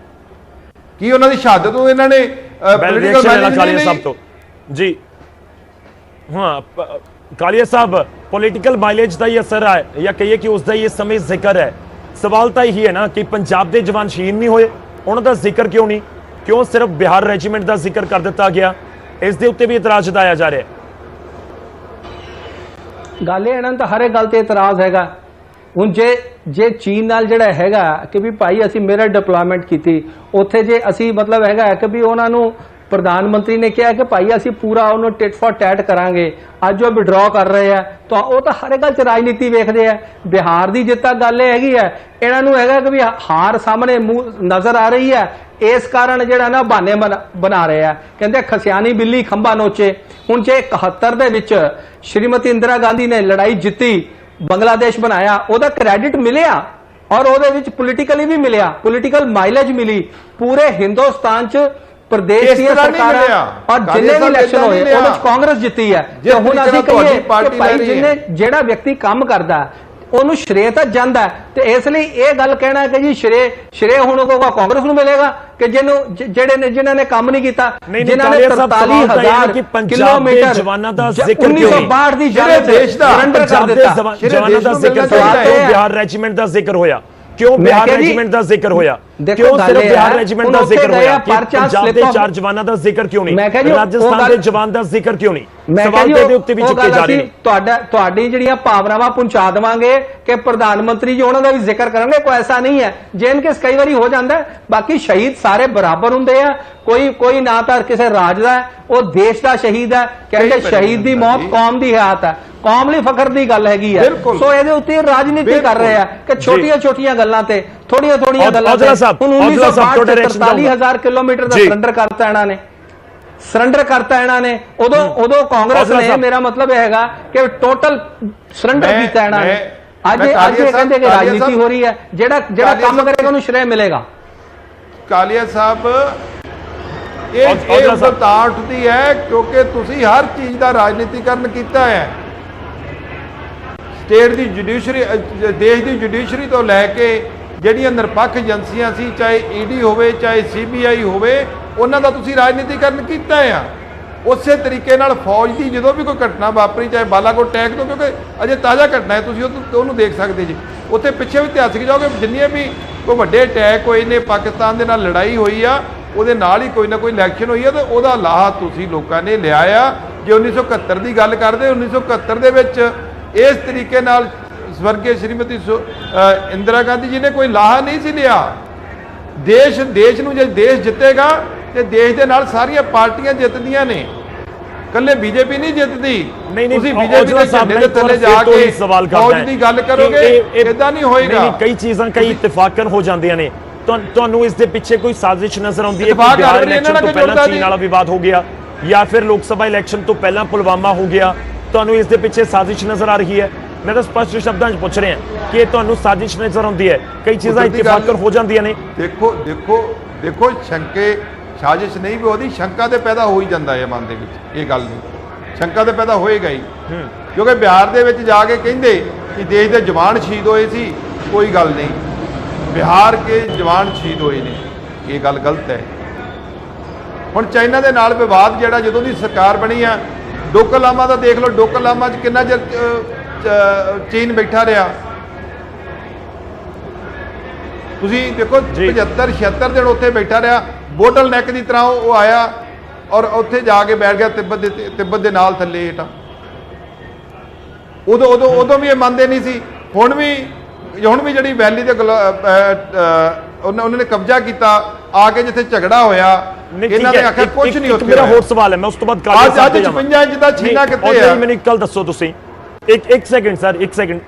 ਕੀ ਉਹਨਾਂ ਦੀ ਸ਼ਹਾਦਤ ਨੂੰ ਇਹਨਾਂ ਨੇ ਪੋਲੀਟੀਕਲ ਮਾਈਲੇਜ ਸਭ ਤੋਂ ਜੀ? ਹਾਂ ਕਾਲੀਆ ਸਾਹਿਬ, ਪੋਲੀਟੀਕਲ ਮਾਈਲੇਜ ਦਾ ਹੀ ਅਸਰ ਹੈ ਜਾਂ ਕਹੀਏ ਕਿ ਉਸ ਦਾ ਹੀ ਇਸ ਸਮੇਂ ਜ਼ਿਕਰ ਹੈ? ਸਵਾਲ ਤਾਂ ਇਹੀ ਹੈ ਨਾ ਕਿ ਪੰਜਾਬ ਦੇ ਜਵਾਨ ਸ਼ਹੀਦ ਨਹੀਂ ਹੋਏ, ਉਹਨਾਂ ਦਾ ਜ਼ਿਕਰ ਕਿਉਂ ਨਹੀਂ? ਕਿਉਂ ਸਿਰਫ ਬਿਹਾਰ ਰੈਜੀਮੈਂਟ ਦਾ ਜ਼ਿਕਰ ਕਰ ਦਿੱਤਾ ਗਿਆ? ਇਸ ਦੇ ਉੱਤੇ ਵੀ ਇਤਰਾਜ਼ ਜਤਾਇਆ ਜਾ ਰਿਹਾ ਹੈ। ਗੱਲ ਇਹਨਾਂ ਨੂੰ ਤਾਂ ਹਰ ਇੱਕ ਗੱਲ ਤੇ ਇਤਰਾਜ਼ ਹੈਗਾ। ਹੁਣ ਜੇ ਚੀਨ ਨਾਲ ਜਿਹੜਾ ਹੈਗਾ ਕਿ ਵੀ ਭਾਈ ਅਸੀਂ ਮੇਰਾ ਡਿਪਲੋਇਮੈਂਟ ਕੀਤੀ, ਉੱਥੇ ਜੇ ਅਸੀਂ ਮਤਲਬ ਹੈਗਾ ਕਿ ਵੀ ਉਹਨਾਂ ਨੂੰ ਪ੍ਰਧਾਨ ਮੰਤਰੀ ਨੇ ਕਿਹਾ ਕਿ ਭਾਈ ਅਸੀਂ ਪੂਰਾ ਉਹਨੂੰ ਟਿਟ ਫॉर ਟੈਟ ਕਰਾਂਗੇ, ਅੱਜ ਉਹ ਵਿਡਰਾਅ ਕਰ ਰਹੇ ਆ, ਤਾਂ ਉਹ ਤਾਂ ਹਰ ਇੱਕ ਗੱਲ 'ਚ ਰਾਜਨੀਤੀ ਵੇਖਦੇ ਆ। ਬਿਹਾਰ ਦੀ ਜਿੱਤਾ ਗੱਲ ਇਹ ਹੈਗੀ ਹੈ, ਇਹਨਾਂ ਨੂੰ ਹੈਗਾ ਕਿ ਵੀ ਹਾਰ ਸਾਹਮਣੇ ਮੂੰਹ ਨਜ਼ਰ ਆ ਰਹੀ ਹੈ, ਇਸ ਕਾਰਨ ਜਿਹੜਾ ਨਾ ਬਹਾਨੇ ਬਣਾ ਰਹੇ ਆ। ਕਹਿੰਦੇ ਖਸਿਆਣੀ ਬਿੱਲੀ ਖੰਭਾ ਨੋਚੇ। ਹੁਣ ਜੇ 71 ਦੇ ਵਿੱਚ ਸ਼੍ਰੀਮਤੀ ਇੰਦਰਾ ਗਾਂਧੀ ਨੇ ਲੜਾਈ ਜਿੱਤੀ, ਬੰਗਲਾਦੇਸ਼ ਬਣਾਇਆ, ਉਹਦਾ ਕ੍ਰੈਡਿਟ ਮਿਲਿਆ ਔਰ ਉਹਦੇ ਵਿੱਚ ਪੋਲੀਟੀਕਲੀ ਵੀ ਮਿਲਿਆ, ਪੋਲੀਟੀਕਲ ਮਾਈਲੇਜ ਮਿਲੀ। ਪੂਰੇ ਹਿੰਦੁਸਤਾਨ 'ਚ ਪ੍ਰਦੇਸ਼ ਦੀਆਂ ਸਰਕਾਰਾਂ ਔਰ ਜਿੰਨੇ ਵੀ ਇਲੈਕਸ਼ਨ ਹੋਏ ਉਹਦੇ ਵਿੱਚ ਕਾਂਗਰਸ ਜਿੱਤੀ ਹੈ। ਤੇ ਹੁਣ ਅਸੀਂ ਕਹੀਏ ਕਿ ਭਾਈ ਜਿਹੜਾ ਵਿਅਕਤੀ ਕੰਮ ਕਰਦਾ ਉਹਨੂੰ ਸ਼੍ਰੇ ਤਾਂ ਜਾਂਦਾ ਹੈ, ਤੇ ਇਸ ਲਈ ਇਹ ਗੱਲ ਕਹਿਣਾ ਕਿ ਜੀ ਸ਼੍ਰੇ ਹੁਣ ਕਾਂਗਰਸ ਨੂੰ ਮਿਲੇਗਾ ਕਿ ਜਿਨ੍ਹਾਂ ਨੇ ਕੰਮ ਨਹੀਂ ਕੀਤਾ, ਜਿਨ੍ਹਾਂ ਨੇ 43,000 ਕਿਲੋਮੀਟਰ ਜਵਾਨਾਂ ਦਾ ਜ਼ਿਕਰ 1962 ਦੀ ਜੰਗ ਦੇਸ਼ ਦਾ ਸਰੈਂਡਰ ਕਰ ਦਿੱਤਾ। ਜਵਾਨਾਂ ਦਾ ਜ਼ਿਕਰ ਕਿਉਂ ਬਿਹਾਰ ਰੈਜੀਮੈਂਟ ਦਾ ਜ਼ਿਕਰ ਹੋਇਆ? ਕਿਉਂ ਬਿਹਾਰ ਰੈਜੀਮੈਂਟ ਦਾ ਜ਼ਿਕਰ ਹੋਇਆ? ਕਿਉਂ ਸਿਰਫ ਬਿਹਾਰ ਰੈਜੀਮੈਂਟ ਦਾ ਜ਼ਿਕਰ ਹੋਇਆ? ਪੰਜਾਬ ਦੇ 4 ਜਵਾਨਾਂ ਦਾ ਜ਼ਿਕਰ ਕਿਉਂ ਨਹੀਂ? ਰਾਜਸਥਾਨ ਦੇ ਜਵਾਨ ਦਾ ਜ਼ਿਕਰ ਕਿਉਂ ਨਹੀਂ? ਸਵਾਲ ਦੇ ਉੱਤੇ ਵੀ ਚੁੱਕੇ ਜਾ ਰਹੇ ਨੇ। ਤੁਹਾਡੀ ਜਿਹੜੀਆਂ ਭਾਵਨਾਵਾਂ ਪਹੁੰਚਾ ਦੇਵਾਂਗੇ ਕਿ ਪ੍ਰਧਾਨ ਮੰਤਰੀ ਜੀ ਉਹਨਾਂ ਦਾ ਵੀ ਜ਼ਿਕਰ ਕਰਾਂਗੇ, ਕੋਈ ਐਸਾ ਨਹੀਂ ਹੈ। ਜੇਨ ਕੇਸ ਕਈ ਵਾਰੀ ਹੋ ਜਾਂਦਾ, ਬਾਕੀ ਸ਼ਹੀਦ ਸਾਰੇ ਬਰਾਬਰ ਹੁੰਦੇ ਆ। ਕੋਈ ਨਾ ਤਾਂ ਕਿਸੇ ਰਾਜ ਦਾ, ਉਹ ਦੇਸ਼ ਦਾ ਸ਼ਹੀਦ ਹੈ। ਕਹਿੰਦੇ ਸ਼ਹੀਦ ਦੀ ਮੌਤ ਕੌਮ ਦੀ ਹਯਾਤ ਹੈ, ਕੌਮ ਲਈ ਫਖਰ ਦੀ ਗੱਲ ਹੈਗੀ ਹੈ। ਸੋ ਇਹਦੇ ਉੱਤੇ ਰਾਜਨੀਤੀ ਕਰ ਰਹੇ ਆ ਕਿ ਛੋਟੀਆਂ ਗੱਲਾਂ ਤੇ ਥੋੜੀਆਂ ਗੱਲਾਂ ਤੇ। ਹੁਣ 1962 ਕਿਲੋਮੀਟਰ ਦਾ ਸਰੈਂਡਰ ਕਰਤਾ ਇਹਨਾਂ ਨੇ, ਸਰੈਂਡਰ ਕਰਤਾ ਇਹਨਾਂ ਨੇ। ਉਦੋਂ ਕਾਂਗਰਸ ਨੇ, ਮੇਰਾ ਮਤਲਬ ਇਹ ਹੈਗਾ ਕਿ ਟੋਟਲ ਸਰੈਂਡਰ ਕੀਤਾ ਇਹਨਾਂ ਨੇ। ਅੱਜ ਇਹ ਕਹਿੰਦੇ ਕਿ ਰਾਜਨੀਤੀ ਹੋ ਰਹੀ ਹੈ, ਜਿਹੜਾ ਕੰਮ ਕਰੇਗਾ ਉਹਨੂੰ ਸ਼੍ਰੇ ਮਿਲੇਗਾ। ਕਾਲੀਆ ਸਾਹਿਬ ਇਹ ਤਾਂ ਉੱਠਦੀ ਹੈ ਕਿਉਂਕਿ ਤੁਸੀਂ ਹਰ ਚੀਜ਼ ਦਾ ਰਾਜਨੀਤੀਕਰਨ ਕੀਤਾ ਹੈ। ਸਟੇਟ ਦੀ ਜੁਡੀਸ਼ਰੀ, ਦੇਸ਼ ਦੀ ਜੁਡੀਸ਼ਰੀ ਤੋਂ ਲੈ ਕੇ ਜਿਹੜੀਆਂ ਨਿਰਪੱਖ ਏਜੰਸੀਆਂ ਸੀ, ਚਾਹੇ ਈਡੀ ਹੋਵੇ ਚਾਹੇ ਸੀਬੀਆਈ ਹੋਵੇ, ਉਹਨਾਂ ਦਾ ਤੁਸੀਂ ਰਾਜਨੀਤੀਕਰਨ ਕੀਤਾ ਆ। ਉਸੇ ਤਰੀਕੇ ਨਾਲ ਫੌਜ ਦੀ ਜਦੋਂ ਵੀ ਕੋਈ ਘਟਨਾ ਵਾਪਰੀ, ਚਾਹੇ ਬਾਲਾਕੋਟ ਅਟੈਕ ਤੋਂ, ਕਿਉਂਕਿ ਅਜੇ ਤਾਜ਼ਾ ਘਟਨਾ ਹੈ, ਤੁਸੀਂ ਉਹਨੂੰ ਦੇਖ ਸਕਦੇ ਜੀ। ਉੱਥੇ ਪਿੱਛੇ ਵੀ ਇਤਿਹਾਸਿਕ ਜਾਓਗੇ, ਜਿੰਨੀਆਂ ਵੀ ਕੋਈ ਵੱਡੇ ਅਟੈਕ ਹੋਏ ਨੇ, ਪਾਕਿਸਤਾਨ ਦੇ ਨਾਲ ਲੜਾਈ ਹੋਈ ਆ, ਉਹਦੇ ਨਾਲ ਹੀ ਕੋਈ ਨਾ ਕੋਈ ਇਲੈਕਸ਼ਨ ਹੋਈ ਆ, ਤੇ ਉਹਦਾ ਲਾਹਾ ਤੁਸੀਂ ਲੋਕਾਂ ਨੇ ਲਿਆ ਆ। ਜੇ 1971 ਦੀ ਗੱਲ ਕਰਦੇ, 1971 ਦੇ ਵਿੱਚ ਇਸ ਤਰੀਕੇ ਨਾਲ ਸਵਰਗੀ ਸ਼੍ਰੀਮਤੀ ਇੰਦਰਾ ਗਾਂਧੀ ਜੀ ਨੇ ਕੋਈ ਲਾਹਾ ਨਹੀਂ ਸੀ ਲਿਆ। ਦੇਸ਼ ਨੂੰ ਜੇ ਦੇਸ਼ ਜਿੱਤੇਗਾ ਤੇ ਦੇਸ਼ ਦੇ ਨਾਲ ਸਾਰੀਆਂ ਪਾਰਟੀਆਂ ਜਿੱਤਦੀਆਂ ਨੇ, ਕੱਲੇ ਬੀਜੇਪੀ ਨਹੀਂ ਜਿੱਤਦੀ। ਤੁਸੀਂ ਬੀਜੇਪੀ ਦੇ ਝੰਡੇ ਦੇ ਥੱਲੇ ਜਾ ਕੇ ਫੌਜ ਦੀ ਗੱਲ ਕਰੋਗੇ, ਇਦਾਂ ਨਹੀਂ ਹੋਏਗਾ। ਕਈ ਚੀਜ਼ਾਂ ਕਈ ਇਤਫਾਕਨ ਹੋ ਜਾਂਦੀਆਂ ਨੇ। ਤੁਹਾਨੂੰ ਇਸ ਦੇ ਪਿੱਛੇ ਕੋਈ ਸਾਜ਼ਿਸ਼ ਨਜ਼ਰ ਆਉਂਦੀ ਹੈ? ਬਿਹਾਰ ਇਲੈਕਸ਼ਨ ਤੋਂ ਪਹਿਲਾਂ ਚੀਨ ਵਾਲਾ ਵਿਵਾਦ ਹੋ ਗਿਆ, ਜਾਂ ਫਿਰ ਲੋਕ ਸਭਾ ਇਲੈਕਸ਼ਨ ਤੋਂ ਪਹਿਲਾਂ ਪੁਲਵਾਮਾ ਹੋ ਗਿਆ। ਤੁਹਾਨੂੰ ਇਸ ਦੇ ਪਿੱਛੇ ਸਾਜ਼ਿਸ਼ ਨਜ਼ਰ ਆ ਰਹੀ ਹੈ? ਮੈਂ ਤਾਂ ਸਪਸ਼ਟ ਸ਼ਬਦਾਂ 'ਚ ਪੁੱਛ ਰਿਹਾ ਕਿ ਤੁਹਾਨੂੰ ਸਾਜ਼ਿਸ਼ ਨਜ਼ਰ ਆਉਂਦੀ ਹੈ? ਕਈ ਚੀਜ਼ਾਂ ਇਤਫਾਕਨ ਹੋ ਜਾਂਦੀਆਂ ਨੇ। ਦੇਖੋ ਸ਼ੰਕੇ ਸਾਜ਼ਿਸ਼ ਨਹੀਂ ਵੀ ਉਹਦੀ, ਸ਼ੰਕਾ ਤੇ ਪੈਦਾ ਹੋ ਹੀ ਜਾਂਦਾ ਹੈ ਮਨ ਦੇ ਵਿੱਚ। ਇਹ ਗੱਲ ਨਹੀਂ, ਸ਼ੰਕਾ ਤੇ ਪੈਦਾ ਹੋਏਗਾ ਹੀ, ਕਿਉਂਕਿ ਬਿਹਾਰ ਦੇ ਵਿੱਚ ਜਾ ਕੇ ਕਹਿੰਦੇ ਕਿ ਦੇਸ਼ ਦੇ ਜਵਾਨ ਸ਼ਹੀਦ ਹੋਏ ਸੀ। ਕੋਈ ਗੱਲ ਨਹੀਂ, ਬਿਹਾਰ ਕੇ ਜਵਾਨ ਸ਼ਹੀਦ ਹੋਏ ਨੇ, ਇਹ ਗੱਲ ਗਲਤ ਹੈ। ਹੁਣ ਚਾਈਨਾ ਦੇ ਨਾਲ ਵਿਵਾਦ ਜਿਹੜਾ ਜਦੋਂ ਦੀ ਸਰਕਾਰ ਬਣੀ ਆ, ਡੋਕਲ ਲਾਮਾ ਦਾ ਦੇਖ ਲਓ, ਡੋਕਲ ਲਾਮਾ 'ਚ ਕਿੰਨਾ ਚਿਰ ਚੀਨ ਬੈਠਾ ਰਿਹਾ। ਤੁਸੀਂ ਦੇਖੋ 75-76 ਦਿਨ ਉੱਥੇ ਬੈਠਾ ਰਿਹਾ, ਬੋਟਲ ਨੈਕ ਦੀ ਤਰ੍ਹਾਂ ਉਹ ਆਇਆ ਔਰ ਉੱਥੇ ਜਾ ਕੇ ਬੈਠ ਗਿਆ ਤਿੱਬਤ ਦੇ ਨਾਲ ਥੱਲੇ ਹੇਠਾਂ। ਉਦੋਂ ਵੀ ਇਹ ਮੰਨਦੇ ਨਹੀਂ ਸੀ। ਹੁਣ ਵੀ ਜਿਹੜੀ ਵੈਲੀ ਦੇ ਉਹਨਾਂ ਨੇ ਕਬਜ਼ਾ ਕੀਤਾ ਆ ਕੇ, ਜਿੱਥੇ ਝਗੜਾ ਹੋਇਆ, ਇਹਨਾਂ ਨੇ ਆਖਿਆ ਕੁਝ ਨਹੀਂ ਉੱਥੇ। ਮੇਰਾ ਹੋਰ ਸਵਾਲ ਹੈ, ਮੈਂ ਉਸ ਤੋਂ ਬਾਅਦ ਕਾਲੀ ਸਾਹਿਬ ਤੇ ਜਾਵਾਂ। 56 ਇੰਚ ਦਾ ਛੀਨਾ ਕਿੱਥੇ ਹੈ? ਮੈਨੂੰ ਇੱਕ ਗੱਲ ਦੱਸੋ ਤੁਸੀਂ, ਇੱਕ ਸੈਕਿੰਡ ਸਰ, ਇੱਕ ਸੈਕਿੰਡ।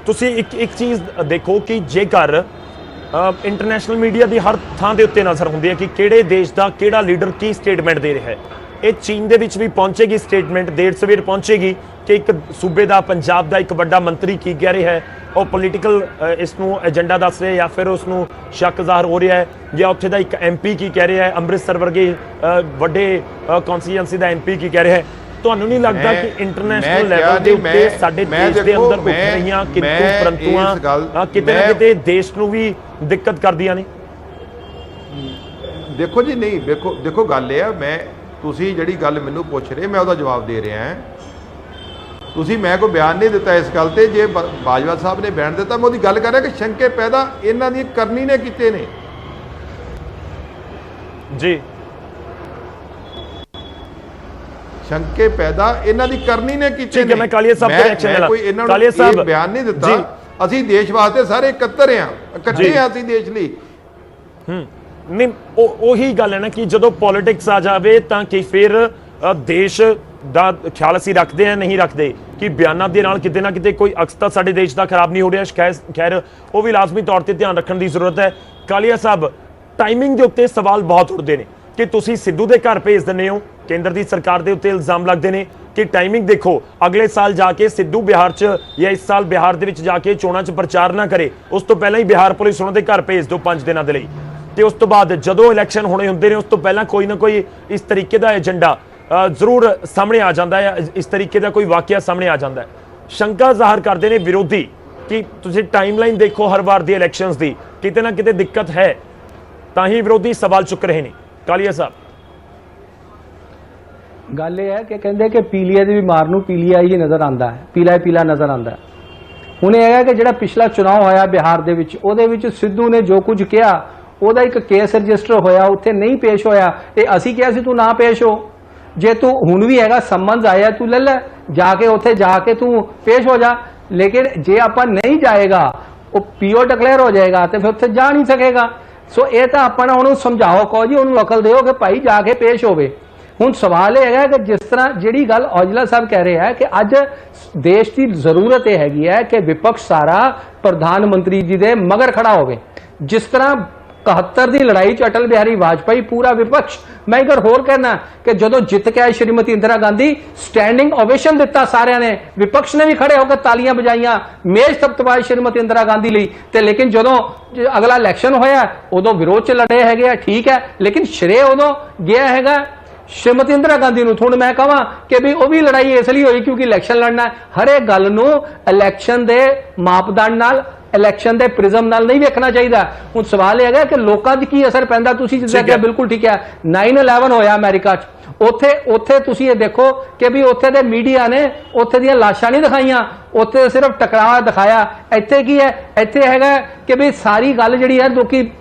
ਤੁਸੀਂ ਇੱਕ ਚੀਜ਼ ਦੇਖੋ ਕਿ ਜੇਕਰ ਇੰਟਰਨੈਸ਼ਨਲ ਮੀਡੀਆ ਦੀ ਹਰ ਥਾਂ ਦੇ ਉੱਤੇ ਨਜ਼ਰ ਹੁੰਦੀ ਹੈ ਕਿ ਕਿਹੜੇ ਦੇਸ਼ ਦਾ ਕਿਹੜਾ ਲੀਡਰ ਕੀ ਸਟੇਟਮੈਂਟ ਦੇ ਰਿਹਾ ਹੈ, ਇਹ ਚੀਨ ਦੇ ਵਿੱਚ ਵੀ ਪਹੁੰਚੇਗੀ ਸਟੇਟਮੈਂਟ, ਦੇਰ ਸਵੇਰ ਪਹੁੰਚੇਗੀ ਕਿ ਇੱਕ ਸੂਬੇ ਦਾ, ਪੰਜਾਬ ਦਾ ਇੱਕ ਵੱਡਾ ਮੰਤਰੀ ਕੀ ਕਹਿ ਰਿਹਾ ਹੈ, ਉਹ ਪੋਲੀਟੀਕਲ ਇਸ ਨੂੰ ਏਜੰਡਾ ਦੱਸ ਰਿਹਾ ਜਾਂ ਫਿਰ ਉਸ ਨੂੰ ਸ਼ੱਕ ਜ਼ਾਹਰ ਹੋ ਰਿਹਾ ਹੈ, ਜਾਂ ਉੱਥੇ ਦਾ ਇੱਕ ਐਮਪੀ ਕੀ ਕਹਿ ਰਿਹਾ ਹੈ, ਅੰਮ੍ਰਿਤਸਰ ਵਰਗੇ ਵੱਡੇ ਕੌਂਸਟੀਟੂਐਂਸੀ ਦਾ ਐਮਪੀ ਕੀ ਕਹਿ ਰਿਹਾ ਹੈ। ਤੁਹਾਨੂੰ ਨਹੀਂ ਲੱਗਦਾ ਕਿ ਇੰਟਰਨੈਸ਼ਨਲ ਲੈਵਲ ਦੇ ਉੱਤੇ ਸਾਡੇ ਦੇਸ਼ ਦੇ ਅੰਦਰ ਉੱਠ ਰਹੀਆਂ ਕਿੰਤੂ ਪਰੰਤੂਆਂ ਕਿਤੇ ਨਾ ਕਿਤੇ ਦੇਸ਼ ਨੂੰ ਵੀ ਦਿੱਕਤ ਕਰਦੀਆਂ ਨੇ? ਦੇਖੋ ਜੀ, ਨਹੀਂ, ਦੇਖੋ ਗੱਲ ਇਹ ਆ, ਤੁਸੀਂ ਜਿਹੜੀ ਗੱਲ ਮੈਨੂੰ ਪੁੱਛ ਰਹੇ, ਮੈਂ ਉਹਦਾ ਜਵਾਬ ਦੇ ਰਿਹਾ ਹਾਂ। ਮੈਂ ਕੋਈ ਬਿਆਨ ਨਹੀਂ ਦਿੱਤਾ ਇਸ ਗੱਲ ਤੇ। ਜੇ ਬਾਜਵਾ ਸਾਹਿਬ ਨੇ ਬਿਆਨ ਦਿੱਤਾ, ਮੈਂ ਉਹਦੀ ਗੱਲ ਕਰ ਰਿਹਾ ਕਿ ਸ਼ੰਕੇ ਪੈਦਾ ਇਹਨਾਂ ਦੀ ਕਰਨੀ ਨੇ ਕੀਤੇ ਨੇ ਜੀ। ਸ਼ੰਕੇ ਪੈਦਾ ਇਹਨਾਂ ਦੀ ਕਰਨੀ ਨੇ ਕੀਤੇ ਨੇ। ਠੀਕ ਹੈ, ਮੈਂ ਕਾਲੀਆ ਸਾਹਿਬ ਤੇ ਰਿਐਕਸ਼ਨ ਲੈਣਾ। ਕੋਈ ਇਹਨਾਂ ਕਾਲੀਆ ਨੂੰ ਸਾਹਿਬ ਬਿਆਨ ਨਹੀਂ ਦਿੱਤਾ। ਅਸੀਂ ਦੇਸ਼ ਵਾਸਤੇ ਸਾਰੇ ਇਕੱਠੇ ਆ ਅਸੀਂ ਦੇਸ਼ ਲਈ। ਨਹੀਂ ਉਹੀ ਗੱਲ ਹੈ ਨਾ ਕਿ ਜਦੋਂ ਪੋਲਿਟਿਕਸ ਆ ਜਾਵੇ ਤਾਂ ਕਿ ਫਿਰ ਦੇਸ਼ ਦਾ ਖਿਆਲ ਅਸੀਂ ਰੱਖਦੇ ਆ ਨਹੀਂ ਰੱਖਦੇ ਕਿ ਬਿਆਨਾਂ ਦੇ ਨਾਲ ਕਿਤੇ ਨਾ ਕਿਤੇ ਕੋਈ ਅਕਸ ਤਾਂ ਸਾਡੇ ਦੇਸ਼ ਦਾ ਖਰਾਬ ਨਹੀਂ ਹੋ ਰਿਹਾ। ਖੈਰ ਉਹ ਵੀ ਲਾਜ਼ਮੀ ਤੌਰ ਤੇ ਧਿਆਨ ਰੱਖਣ ਦੀ ਜ਼ਰੂਰਤ ਹੈ। ਕਾਲੀਆ ਸਾਹਿਬ, ਟਾਈਮਿੰਗ ਦੇ ਉੱਤੇ ਸਵਾਲ ਬਹੁਤ ਉੱਠਦੇ ਨੇ ਕਿ ਤੁਸੀਂ ਸਿੱਧੂ ਦੇ ਘਰ ਭੇਜ ਦਿੰਦੇ ਹੋ, ਕੇਂਦਰ ਦੀ ਸਰਕਾਰ ਦੇ ਉੱਤੇ ਇਲਜ਼ਾਮ ਲੱਗਦੇ ਨੇ ਕਿ ਟਾਈਮਿੰਗ ਦੇਖੋ, ਅਗਲੇ ਸਾਲ ਜਾ ਕੇ ਸਿੱਧੂ ਬਿਹਾਰ 'ਚ ਜਾਂ ਇਸ ਸਾਲ ਬਿਹਾਰ ਦੇ ਵਿੱਚ ਜਾ ਕੇ ਚੋਣਾਂ 'ਚ ਪ੍ਰਚਾਰ ਨਾ ਕਰੇ, ਉਸ ਤੋਂ ਪਹਿਲਾਂ ਹੀ ਬਿਹਾਰ ਪੁਲਿਸ ਉਹਨਾਂ ਦੇ ਘਰ ਭੇਜ ਦਿਓ 5 ਦਿਨਾਂ ਦੇ ਲਈ, ਤੇ ਉਸ ਤੋਂ ਬਾਅਦ ਜਦੋਂ ਇਲੈਕਸ਼ਨ ਹੋਣੇ ਹੁੰਦੇ ਨੇ ਉਸ ਤੋਂ ਪਹਿਲਾਂ ਕੋਈ ਨਾ ਕੋਈ ਇਸ ਤਰੀਕੇ ਦਾ ਏਜੰਡਾ ਜ਼ਰੂਰ ਸਾਹਮਣੇ ਆ ਜਾਂਦਾ ਹੈ, ਇਸ ਤਰੀਕੇ ਦਾ ਕੋਈ ਵਾਕਿਆ ਸਾਹਮਣੇ ਆ ਜਾਂਦਾ ਹੈ। ਸ਼ੰਕਾ ਜ਼ਾਹਰ ਕਰਦੇ ਨੇ ਵਿਰੋਧੀ ਕਿ ਤੁਸੀਂ ਟਾਈਮਲਾਈਨ ਦੇਖੋ ਹਰ ਵਾਰ ਦੀ ਇਲੈਕਸ਼ਨਸ ਦੀ, ਕਿਤੇ ਨਾ ਕਿਤੇ ਦਿੱਕਤ ਹੈ, ਤਾਂ ਹੀ ਵਿਰੋਧੀ ਸਵਾਲ ਚੁੱਕ ਰਹੇ ਨੇ। ਕਾਲੀਆ ਸਾਹਿਬ, ਗੱਲ ਇਹ ਹੈ ਕਿ ਕਹਿੰਦੇ ਕਿ ਪੀਲੀਆ ਦੀ ਬਿਮਾਰ ਨੂੰ ਪੀਲੀਆ ਹੀ ਨਜ਼ਰ ਆਉਂਦਾ ਹੈ, ਪੀਲਾ ਪੀਲਾ ਨਜ਼ਰ ਆਉਂਦਾ ਹੈ। ਹੁਣ ਇਹ ਹੈ ਕਿ ਜਿਹੜਾ ਪਿਛਲਾ ਚੁਣਾਵ ਹੋਇਆ ਬਿਹਾਰ ਦੇ ਵਿੱਚ, ਉਹਦੇ ਵਿੱਚ ਸਿੱਧੂ ਨੇ ਜੋ ਕੁਝ ਕਿਹਾ, ਉਹਦਾ ਇੱਕ ਕੇਸ ਰਜਿਸਟਰ ਹੋਇਆ, ਉੱਥੇ ਨਹੀਂ ਪੇਸ਼ ਹੋਇਆ। ਤੇ ਅਸੀਂ ਕਿਹਾ ਸੀ ਤੂੰ ਨਾ ਪੇਸ਼ ਹੋ, ਜੇ ਤੂੰ ਹੁਣ ਵੀ ਹੈਗਾ ਸੰਬੰਧ ਆਇਆ ਤੂੰ ਲੈ ਲੈ ਜਾ ਕੇ, ਉੱਥੇ ਜਾ ਕੇ ਤੂੰ ਪੇਸ਼ ਹੋ ਜਾ। ਲੇਕਿਨ ਜੇ ਆਪਾਂ ਨਹੀਂ ਜਾਏਗਾ, ਉਹ ਪੀਓ ਡਿਕਲੇਅਰ ਹੋ ਜਾਏਗਾ ਤੇ ਫਿਰ ਉੱਥੇ ਜਾ ਨਹੀਂ ਸਕੇਗਾ। ਸੋ ਇਹ ਤਾਂ ਆਪਾਂ ਨਾ ਉਹਨੂੰ ਸਮਝਾਓ, ਕਹੋ ਜੀ ਉਹਨੂੰ ਅਕਲ ਦਿਓ ਕਿ ਭਾਈ ਜਾ ਕੇ ਪੇਸ਼ ਹੋਵੇ। ਹੁਣ ਸਵਾਲ ਇਹ ਹੈਗਾ ਕਿ ਜਿਸ ਤਰ੍ਹਾਂ ਜਿਹੜੀ ਗੱਲ ਔਜਲਾ ਸਾਹਿਬ ਕਹਿ ਰਹੇ ਹੈ ਕਿ ਅੱਜ ਦੇਸ਼ ਦੀ ਜ਼ਰੂਰਤ ਇਹ ਹੈਗੀ ਹੈ ਕਿ ਵਿਪਕਸ਼ ਸਾਰਾ ਪ੍ਰਧਾਨ ਮੰਤਰੀ ਜੀ ਦੇ ਮਗਰ ਖੜਾ ਹੋਵੇ। ਜਿਸ ਤਰ੍ਹਾਂ 71 ਦੀ ਲੜਾਈ 'ਚ ਅਟਲ ਬਿਹਾਰੀ ਵਾਜਪਾਈ ਪੂਰਾ ਵਿਪਕਸ਼, ਮੈਂ ਇੱਕ ਹੋਰ ਕਹਿਣਾ ਕਿ ਜਦੋਂ ਜਿੱਤ ਕੇ ਆਏ ਸ਼੍ਰੀਮਤੀ ਇੰਦਰਾ ਗਾਂਧੀ, ਸਟੈਂਡਿੰਗ ਓਵੇਸ਼ਨ ਦਿੱਤਾ ਸਾਰਿਆਂ ਨੇ, ਵਿਪਕਸ਼ ਨੇ ਵੀ ਖੜੇ ਹੋ ਕੇ ਤਾਲੀਆਂ ਵਜਾਈਆਂ, ਮੇਜ਼ ਥਪਥਪਾਏ ਸ਼੍ਰੀਮਤੀ ਇੰਦਰਾ ਗਾਂਧੀ ਲਈ। ਤੇ ਲੇਕਿਨ ਜਦੋਂ ਅਗਲਾ ਇਲੈਕਸ਼ਨ ਹੋਇਆ ਉਦੋਂ ਵਿਰੋਧ 'ਚ ਲੜੇ ਹੈਗੇ ਆ, ਠੀਕ ਹੈ, ਲੇਕਿਨ ਸ਼੍ਰੇ ਉਦੋਂ ਗਿਆ ਹੈਗਾ ਸ਼੍ਰੀਮਤੀ ਇੰਦਰਾ ਗਾਂਧੀ ਨੂੰ। ਹੁਣ ਮੈਂ ਕਹਾਂ ਕਿ ਵੀ ਉਹ ਵੀ ਲੜਾਈ ਇਸ ਲਈ ਹੋਈ ਕਿਉਂਕਿ ਇਲੈਕਸ਼ਨ ਲੜਨਾ। ਹਰੇਕ ਗੱਲ ਨੂੰ ਇਲੈਕਸ਼ਨ ਦੇ ਮਾਪਦੰਡ ਨਾਲ, ਇਲੈਕਸ਼ਨ ਦੇ ਪ੍ਰਿਜ਼ਮ ਨਾਲ ਨਹੀਂ ਵੇਖਣਾ ਚਾਹੀਦਾ। ਹੁਣ ਸਵਾਲ ਇਹ ਹੈਗਾ ਕਿ ਲੋਕਾਂ ਦੀ ਕੀ ਅਸਰ ਪੈਂਦਾ। ਤੁਸੀਂ ਜਿੱਦਾਂ ਕਿ ਬਿਲਕੁਲ ਠੀਕ ਹੈ, 9/11 ਹੋਇਆ ਅਮਰੀਕਾ 'ਚ, ਉੱਥੇ ਤੁਸੀਂ ਇਹ ਦੇਖੋ ਕਿ ਵੀ ਉੱਥੇ ਦੇ ਮੀਡੀਆ ਨੇ ਉੱਥੇ ਦੀਆਂ ਲਾਸ਼ਾਂ ਨਹੀਂ ਦਿਖਾਈਆਂ, ਉੱਥੇ ਸਿਰਫ ਟਕਰਾਅ ਦਿਖਾਇਆ। ਇੱਥੇ ਕੀ ਹੈ, ਇੱਥੇ ਹੈਗਾ ਕਿ ਵੀ ਸਾਰੀ ਗੱਲ ਜਿਹੜੀ ਹੈ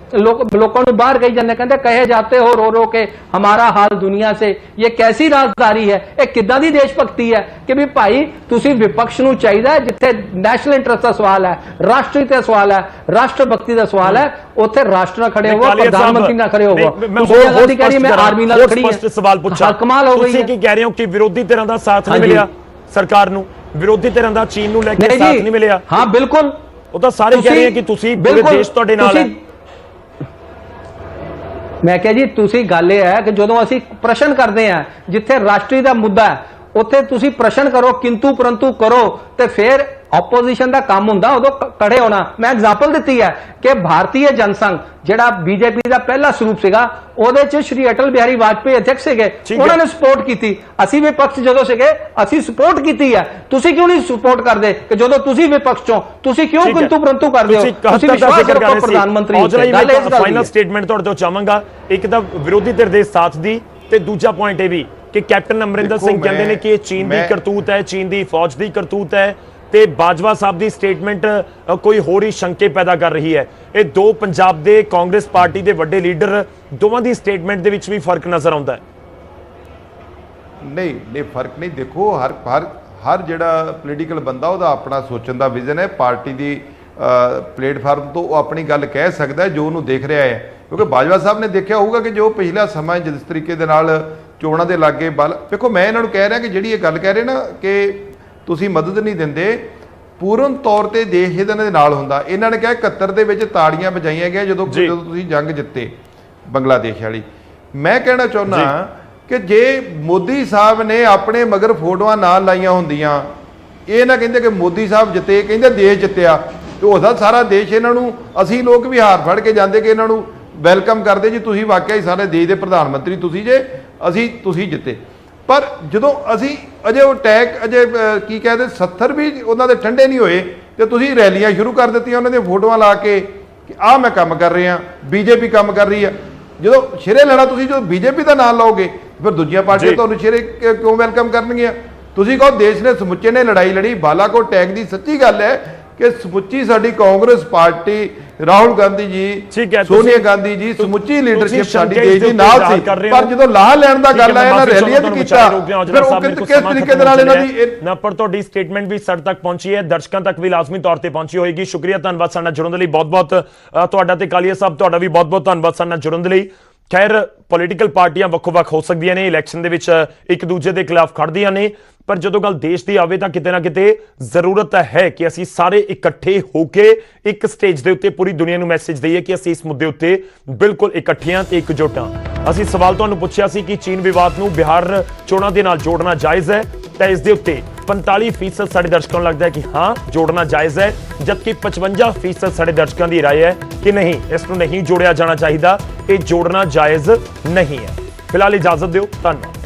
ਲੋਕਾਂ ਨੂੰ ਬਾਹਰ ਕਹੀ ਜਾਂਦੇ, ਕਹਿੰਦੇ ਕਹੇ ਜਾਤੇ ਹੋ रो रो के हमारा हाल दुनिया से, ये कैसी राजदारी है, ਇਹ ਕਿੱਦਾਂ ਦੀ ਦੇਸ਼ ਭਗਤੀ ਹੈ ਕਿ ਵੀ ਭਾਈ ਤੁਸੀਂ ਵਿਪਕਸ਼ ਨੂੰ ਚਾਹੀਦਾ ਜਿੱਥੇ ਨੈਸ਼ਨਲ ਇੰਟਰਸਟ ਦਾ ਸਵਾਲ ਹੈ, ਰਾਸ਼ਟਰੀ ਤੇ ਸਵਾਲ ਹੈ, ਰਾਸ਼ਟਰ ਭਗਤੀ ਦਾ ਸਵਾਲ ਹੈ, ਉੱਥੇ ਰਾਸ਼ਟਰ ਨਾਲ ਖੜੇ ਹੋਵੋ, ਪ੍ਰਧਾਨ ਮੰਤਰੀ ਨਾਲ ਖੜੇ ਹੋਵੋ। ਮੈਂ ਆਰਮੀ ਨਾਲ ਖੜੀ ਹਾਂ। ਸਵਾਲ ਪੁੱਛਾਂ, ਕਮਾਲ ਹੋ ਗਈ ਤੁਸੀਂ ਕੀ ਕਹਿ ਰਹੇ ਹੋ ਕਿ ਵਿਰੋਧੀ ਧਿਰਾਂ ਦਾ ਸਾਥ ਨਹੀਂ ਮਿਲਿਆ ਸਰਕਾਰ ਨੂੰ, ਵਿਰੋਧੀ ਧਿਰਾਂ ਦਾ ਚੀਨ ਨੂੰ ਲੈ ਕੇ ਸਾਥ ਨਹੀਂ ਮਿਲਿਆ? ਹਾਂ ਬਿਲਕੁਲ, ਉਹ ਤਾਂ ਸਾਰੇ ਕਹਿ ਰਹੇ ਆ ਕਿ ਤੁਸੀਂ ਪੂਰੇ ਦੇਸ਼ ਤੁਹਾਡੇ ਨਾਲ ਹੈ। ਮੈਂ ਕਿਹਾ ਜੀ ਤੁਸੀਂ ਗੱਲ ਇਹ ਹੈ ਕਿ ਜਦੋਂ ਅਸੀਂ ਪ੍ਰਸ਼ਨ ਕਰਦੇ ਹਾਂ ਜਿੱਥੇ ਰਾਸ਼ਟਰੀ ਦਾ ਮੁੱਦਾ ਹੈ ਉੱਥੇ ਤੁਸੀਂ ਪ੍ਰਸ਼ਨ ਕਰੋ, ਕਿੰਤੂ ਪਰੰਤੂ ਕਰੋ, ਤੇ ਫਿਰ ਆਪੋਜੀਸ਼ਨ ਦਾ ਕੰਮ ਹੁੰਦਾ ਉਦੋਂ ਖੜੇ ਹੋਣਾ। ਮੈਂ ਐਗਜ਼ਾਮਪਲ ਦਿੱਤੀ ਹੈ ਕਿ ਭਾਰਤੀ ਜਨਸੰਘ ਜਿਹੜਾ ਬੀਜੇਪੀ ਦਾ ਪਹਿਲਾ ਸਰੂਪ ਸੀਗਾ, ਉਹਦੇ 'ਚ ਸ਼੍ਰੀ ਅਟਲ ਬਿਹਾਰੀ ਵਾਜਪੇਈ ਅਧਿਕਸ਼ ਸੀਗੇ, ਉਹਨਾਂ ਨੇ ਸਪੋਰਟ ਕੀਤੀ। ਅਸੀਂ ਵਿਪਕਸ਼ ਜਦੋਂ ਸੀਗੇ ਅਸੀਂ ਸਪੋਰਟ ਕੀਤੀ ਹੈ। ਤੁਸੀਂ ਕਿਉਂ ਨਹੀਂ ਸਪੋਰਟ ਕਰਦੇ ਕਿ ਜਦੋਂ ਤੁਸੀਂ ਵਿਪਕਸ਼ ਚੋਂ ਤੁਸੀਂ ਕਿਉਂ ਕਿੰਤੂ ਪਰੰਤੂ ਕਰਦੇ ਹੋ? ਤੁਸੀਂ ਵਿਸ਼ਵਾਸ ਰੱਖੋ ਪ੍ਰਧਾਨ ਮੰਤਰੀ ਉੱਤੇ। ਗੱਲ ਇਸ ਗੱਲ ਫਾਈਨਲ ਸਟੇਟਮੈਂਟ ਤੁਹਾਡੇ ਤੋਂ ਚਾਹਾਂਗਾ, ਇੱਕ ਤਾਂ ਵਿਰੋਧੀ ਧਿਰ ਦੇ ਸਾਥ ਦੀ, ਤੇ ਦੂਜਾ ਪੁਆਇੰਟ ਇਹ ਵੀ ਕਿ ਕੈਪਟਨ ਅਮਰਿੰਦਰ ਸਿੰਘ ਕਹਿੰਦੇ ਨੇ ਕਿ ਇਹ ਚੀਨ ਦੀ ਕਰਤੂਤ ਹੈ, ਚੀਨ ਦੀ ਫੌਜ ਦੀ ਕਰਤੂਤ ਹੈ, ਤੇ ਬਾਜਵਾ ਸਾਹਿਬ ਦੀ ਸਟੇਟਮੈਂਟ ਕੋਈ ਹੋਰ ਹੀ ਸ਼ੰਕੇ ਪੈਦਾ ਕਰ ਰਹੀ ਹੈ। ਇਹ ਦੋ ਪੰਜਾਬ ਦੇ ਕਾਂਗਰਸ ਪਾਰਟੀ ਦੇ ਵੱਡੇ ਲੀਡਰ, ਦੋਵਾਂ ਦੀ ਸਟੇਟਮੈਂਟ ਦੇ ਵਿੱਚ ਵੀ ਫਰਕ ਨਜ਼ਰ ਆਉਂਦਾ ਹੈ। ਨਹੀਂ ਫਰਕ ਨਹੀਂ। ਦੇਖੋ ਹਰ ਜਿਹੜਾ ਪੋਲੀਟੀਕਲ ਬੰਦਾ ਉਹਦਾ ਆਪਣਾ ਸੋਚਣ ਦਾ ਵਿਜ਼ਨ ਹੈ, ਪਾਰਟੀ ਦੀ ਪਲੇਟਫਾਰਮ ਤੋਂ ਉਹ ਆਪਣੀ ਗੱਲ ਕਹਿ ਸਕਦਾ ਜੋ ਉਹਨੂੰ ਦੇਖ ਰਿਹਾ ਹੈ। ਕਿਉਂਕਿ ਬਾਜਵਾ ਸਾਹਿਬ ਨੇ ਦੇਖਿਆ ਹੋਊਗਾ ਕਿ ਜੋ ਪਿਛਲਾ ਸਮਾਂ ਜਿਸ ਤਰੀਕੇ ਦੇ ਨਾਲ ਚੋਣਾਂ ਦੇ ਲਾਗੇ ਬਲ, ਦੇਖੋ ਮੈਂ ਇਹਨਾਂ ਨੂੰ ਕਹਿ ਰਿਹਾ ਕਿ ਜਿਹੜੀ ਇਹ ਗੱਲ ਕਹਿ ਰਹੇ ਨਾ ਕਿ ਤੁਸੀਂ ਮਦਦ ਨਹੀਂ ਦਿੰਦੇ, ਪੂਰਨ ਤੌਰ ਤੇ ਦੇਸ਼ ਇਹਨਾਂ ਦੇ ਨਾਲ ਹੁੰਦਾ। ਇਹਨਾਂ ਨੇ ਕਿਹਾ 71 ਦੇ ਵਿੱਚ ਤਾੜੀਆਂ ਵਜਾਈਆਂ ਗਈਆਂ ਜਦੋਂ ਤੁਸੀਂ ਜੰਗ ਜਿੱਤੇ ਬੰਗਲਾਦੇਸ਼ ਵਾਲੀ। ਮੈਂ ਕਹਿਣਾ ਚਾਹੁੰਦਾ ਕਿ ਜੇ ਮੋਦੀ ਸਾਹਿਬ ਨੇ ਆਪਣੇ ਮਗਰ ਫੋਟੋਆਂ ਨਾਲ ਲਾਈਆਂ ਹੁੰਦੀਆਂ, ਇਹ ਨਾ ਕਹਿੰਦੇ ਕਿ ਮੋਦੀ ਸਾਹਿਬ ਜਿੱਤੇ, ਕਹਿੰਦੇ ਦੇਸ਼ ਜਿੱਤਿਆ, ਤੇ ਹੋ ਸਕਦਾ ਸਾਰਾ ਦੇਸ਼ ਇਹਨਾਂ ਨੂੰ, ਅਸੀਂ ਲੋਕ ਵੀ ਹਾਰ ਫੜ ਕੇ ਜਾਂਦੇ ਕਿ ਇਹਨਾਂ ਨੂੰ ਵੈਲਕਮ ਕਰਦੇ ਜੀ, ਤੁਸੀਂ ਵਾਕਿਆ ਹੀ ਸਾਰੇ ਦੇਸ਼ ਦੇ ਪ੍ਰਧਾਨ ਮੰਤਰੀ ਤੁਸੀਂ ਜੇ, ਤੁਸੀਂ ਜਿੱਤੇ। ਪਰ ਜਦੋਂ ਅਸੀਂ ਅਜੇ ਉਹ ਟੈਗ ਅਜੇ ਕੀ ਕਹਿੰਦੇ 70 ਵੀ ਉਹਨਾਂ ਦੇ ਠੰਡੇ ਨਹੀਂ ਹੋਏ ਤੇ ਤੁਸੀਂ ਰੈਲੀਆਂ ਸ਼ੁਰੂ ਕਰ ਦਿੱਤੀਆਂ ਉਹਨਾਂ ਦੀਆਂ ਫੋਟੋਆਂ ਲਾ ਕੇ ਕਿ ਆਹ ਮੈਂ ਕੰਮ ਕਰ ਰਿਹਾ, ਬੀਜੇਪੀ ਕੰਮ ਕਰ ਰਹੀ ਆ। ਜਦੋਂ ਸ਼ਿਰੇ ਲੈਣਾ ਤੁਸੀਂ ਜਦੋਂ ਬੀਜੇਪੀ ਦਾ ਨਾਮ ਲਾਓਗੇ ਫਿਰ ਦੂਜੀਆਂ ਪਾਰਟੀਆਂ ਤੁਹਾਨੂੰ ਸ਼ਿਰੇ ਕਿਉਂ ਵੈਲਕਮ ਕਰਨਗੀਆਂ? ਤੁਸੀਂ ਕਹੋ ਦੇਸ਼ ਨੇ ਸਮੁੱਚੇ ਨੇ ਲੜਾਈ ਲੜੀ। ਬਾਲਾਕੋਟ ਟੈਗ ਦੀ ਸੱਚੀ ਗੱਲ ਹੈ ਕਿ ਸਮੁੱਚੀ ਸਾਡੀ ਕਾਂਗਰਸ ਪਾਰਟੀ ਰਾਹੁਲ ਗਾਂਧੀ ਜੀ, ਠੀਕ ਹੈ, ਸੋਨੀਆ ਤੁਸੀਂ- ਗਾਂਧੀ ਜੀ, ਸਮੁੱਚੀ ਲੀਡਰਸ਼ਿਪ ਤੁਸੀਂ ਸਾਡੀ ਸ਼ੰਕੇ ਦੇਸ਼ ਦੇ ਦੀ ਨਾਲ ਉੱਤੇ ਸੀ, ਕਰ ਰਹੇ ਪਰ ਹੋ। ਜਦੋਂ ਲਾਹ ਲੈਣ ਦਾ ਗੱਲ ਆਇਆ ਨਾ ਠੀਕ ਹੈ, ਰੈਲੀਆਂ ਮੈਂ 'ਚ ਮਾਫ਼ੀ ਕੀਤਾ, ਚਾਹੁੰਦਾ ਤੁਹਾਨੂੰ ਫਿਰ ਉਹ ਸਾਹਿਬ, ਮੇਰੇ ਕੋਲ ਕਿਸ ਸਮਾਂ ਤਰੀਕੇ ਦੇ ਨਾਲ ਇਹਨਾਂ ਦੀ ਨਾ ਪਰ ਤੁਹਾਡੀ ਸਟੇਟਮੈਂਟ ਵੀ ਸਾਡੇ ਤੱਕ ਪਹੁੰਚੀ ਹੈ, ਦਰਸ਼ਕਾਂ ਤੱਕ ਵੀ ਲਾਜ਼ਮੀ ਤੌਰ ਤੇ ਪਹੁੰਚੀ ਹੋਏਗੀ। ਸ਼ੁਕਰੀਆ, ਧੰਨਵਾਦ ਸਾਡੇ ਨਾਲ ਜੁੜਨ ਦੇ ਲਈ, ਬਹੁਤ-ਬਹੁਤ ਤੁਹਾਡਾ ਤੇ ਕਾਲੀਆ ਸਾਹਿਬ ਤੁਹਾਡਾ ਵੀ ਬਹੁਤ-ਬਹੁਤ ਧੰਨਵਾਦ ਸਾਡੇ ਨਾਲ ਜੁੜਨ ਦੇ ਲਈ। ਖੈਰ ਪੋਲੀਟੀਕਲ ਪਾਰਟੀਆਂ ਵੱਖੋ-ਵੱਖ ਹੋ ਸਕਦੀਆਂ ਨੇ, ਇਲੈਕਸ਼ਨ ਦੇ ਵਿੱਚ ਇੱਕ ਦੂਜੇ ਦੇ ਖਿਲਾਫ ਖੜਦੀਆਂ ਨੇ, ਪਰ ਜਦੋਂ ਗੱਲ ਦੇਸ਼ ਦੀ ਆਵੇ ਤਾਂ ਕਿਤੇ ਨਾ ਕਿਤੇ ਜ਼ਰੂਰਤ ਹੈ ਕਿ ਅਸੀਂ ਸਾਰੇ ਇਕੱਠੇ ਹੋ ਕੇ ਇੱਕ ਸਟੇਜ ਦੇ ਉੱਤੇ ਪੂਰੀ ਦੁਨੀਆ ਨੂੰ ਮੈਸੇਜ ਦਈਏ ਕਿ ਅਸੀਂ ਇਸ ਮੁੱਦੇ ਉੱਤੇ ਬਿਲਕੁਲ ਇਕੱਠੀਆਂ ਤੇ ਇਕਜੁੱਟ ਹਾਂ। ਅਸੀਂ ਸਵਾਲ ਤੁਹਾਨੂੰ ਪੁੱਛਿਆ ਸੀ ਕਿ ਚੀਨ ਵਿਵਾਦ ਨੂੰ ਬਿਹਾਰ ਚੋਣਾਂ ਦੇ ਨਾਲ ਜੋੜਨਾ ਜਾਇਜ਼ ਹੈ, ਤਾਂ ਇਸ ਦੇ ਉੱਤੇ 45% ਸਾਡੇ ਦਰਸ਼ਕਾਂ ਨੂੰ ਲੱਗਦਾ ਹੈ ਕਿ ਹਾਂ ਜੋੜਨਾ ਜਾਇਜ਼ ਹੈ, ਜਦਕਿ 55% ਸਾਡੇ ਦਰਸ਼ਕਾਂ ਦੀ ਰਾਏ ਹੈ ਕਿ ਨਹੀਂ, ਇਸ ਨੂੰ ਨਹੀਂ ਜੋੜਿਆ ਜਾਣਾ ਚਾਹੀਦਾ, ਇਹ ਜੋੜਨਾ ਜਾਇਜ਼ ਨਹੀਂ ਹੈ। ਫਿਲਹਾਲ ਇਜਾਜ਼ਤ ਦਿਓ, ਧੰਨਵਾਦ।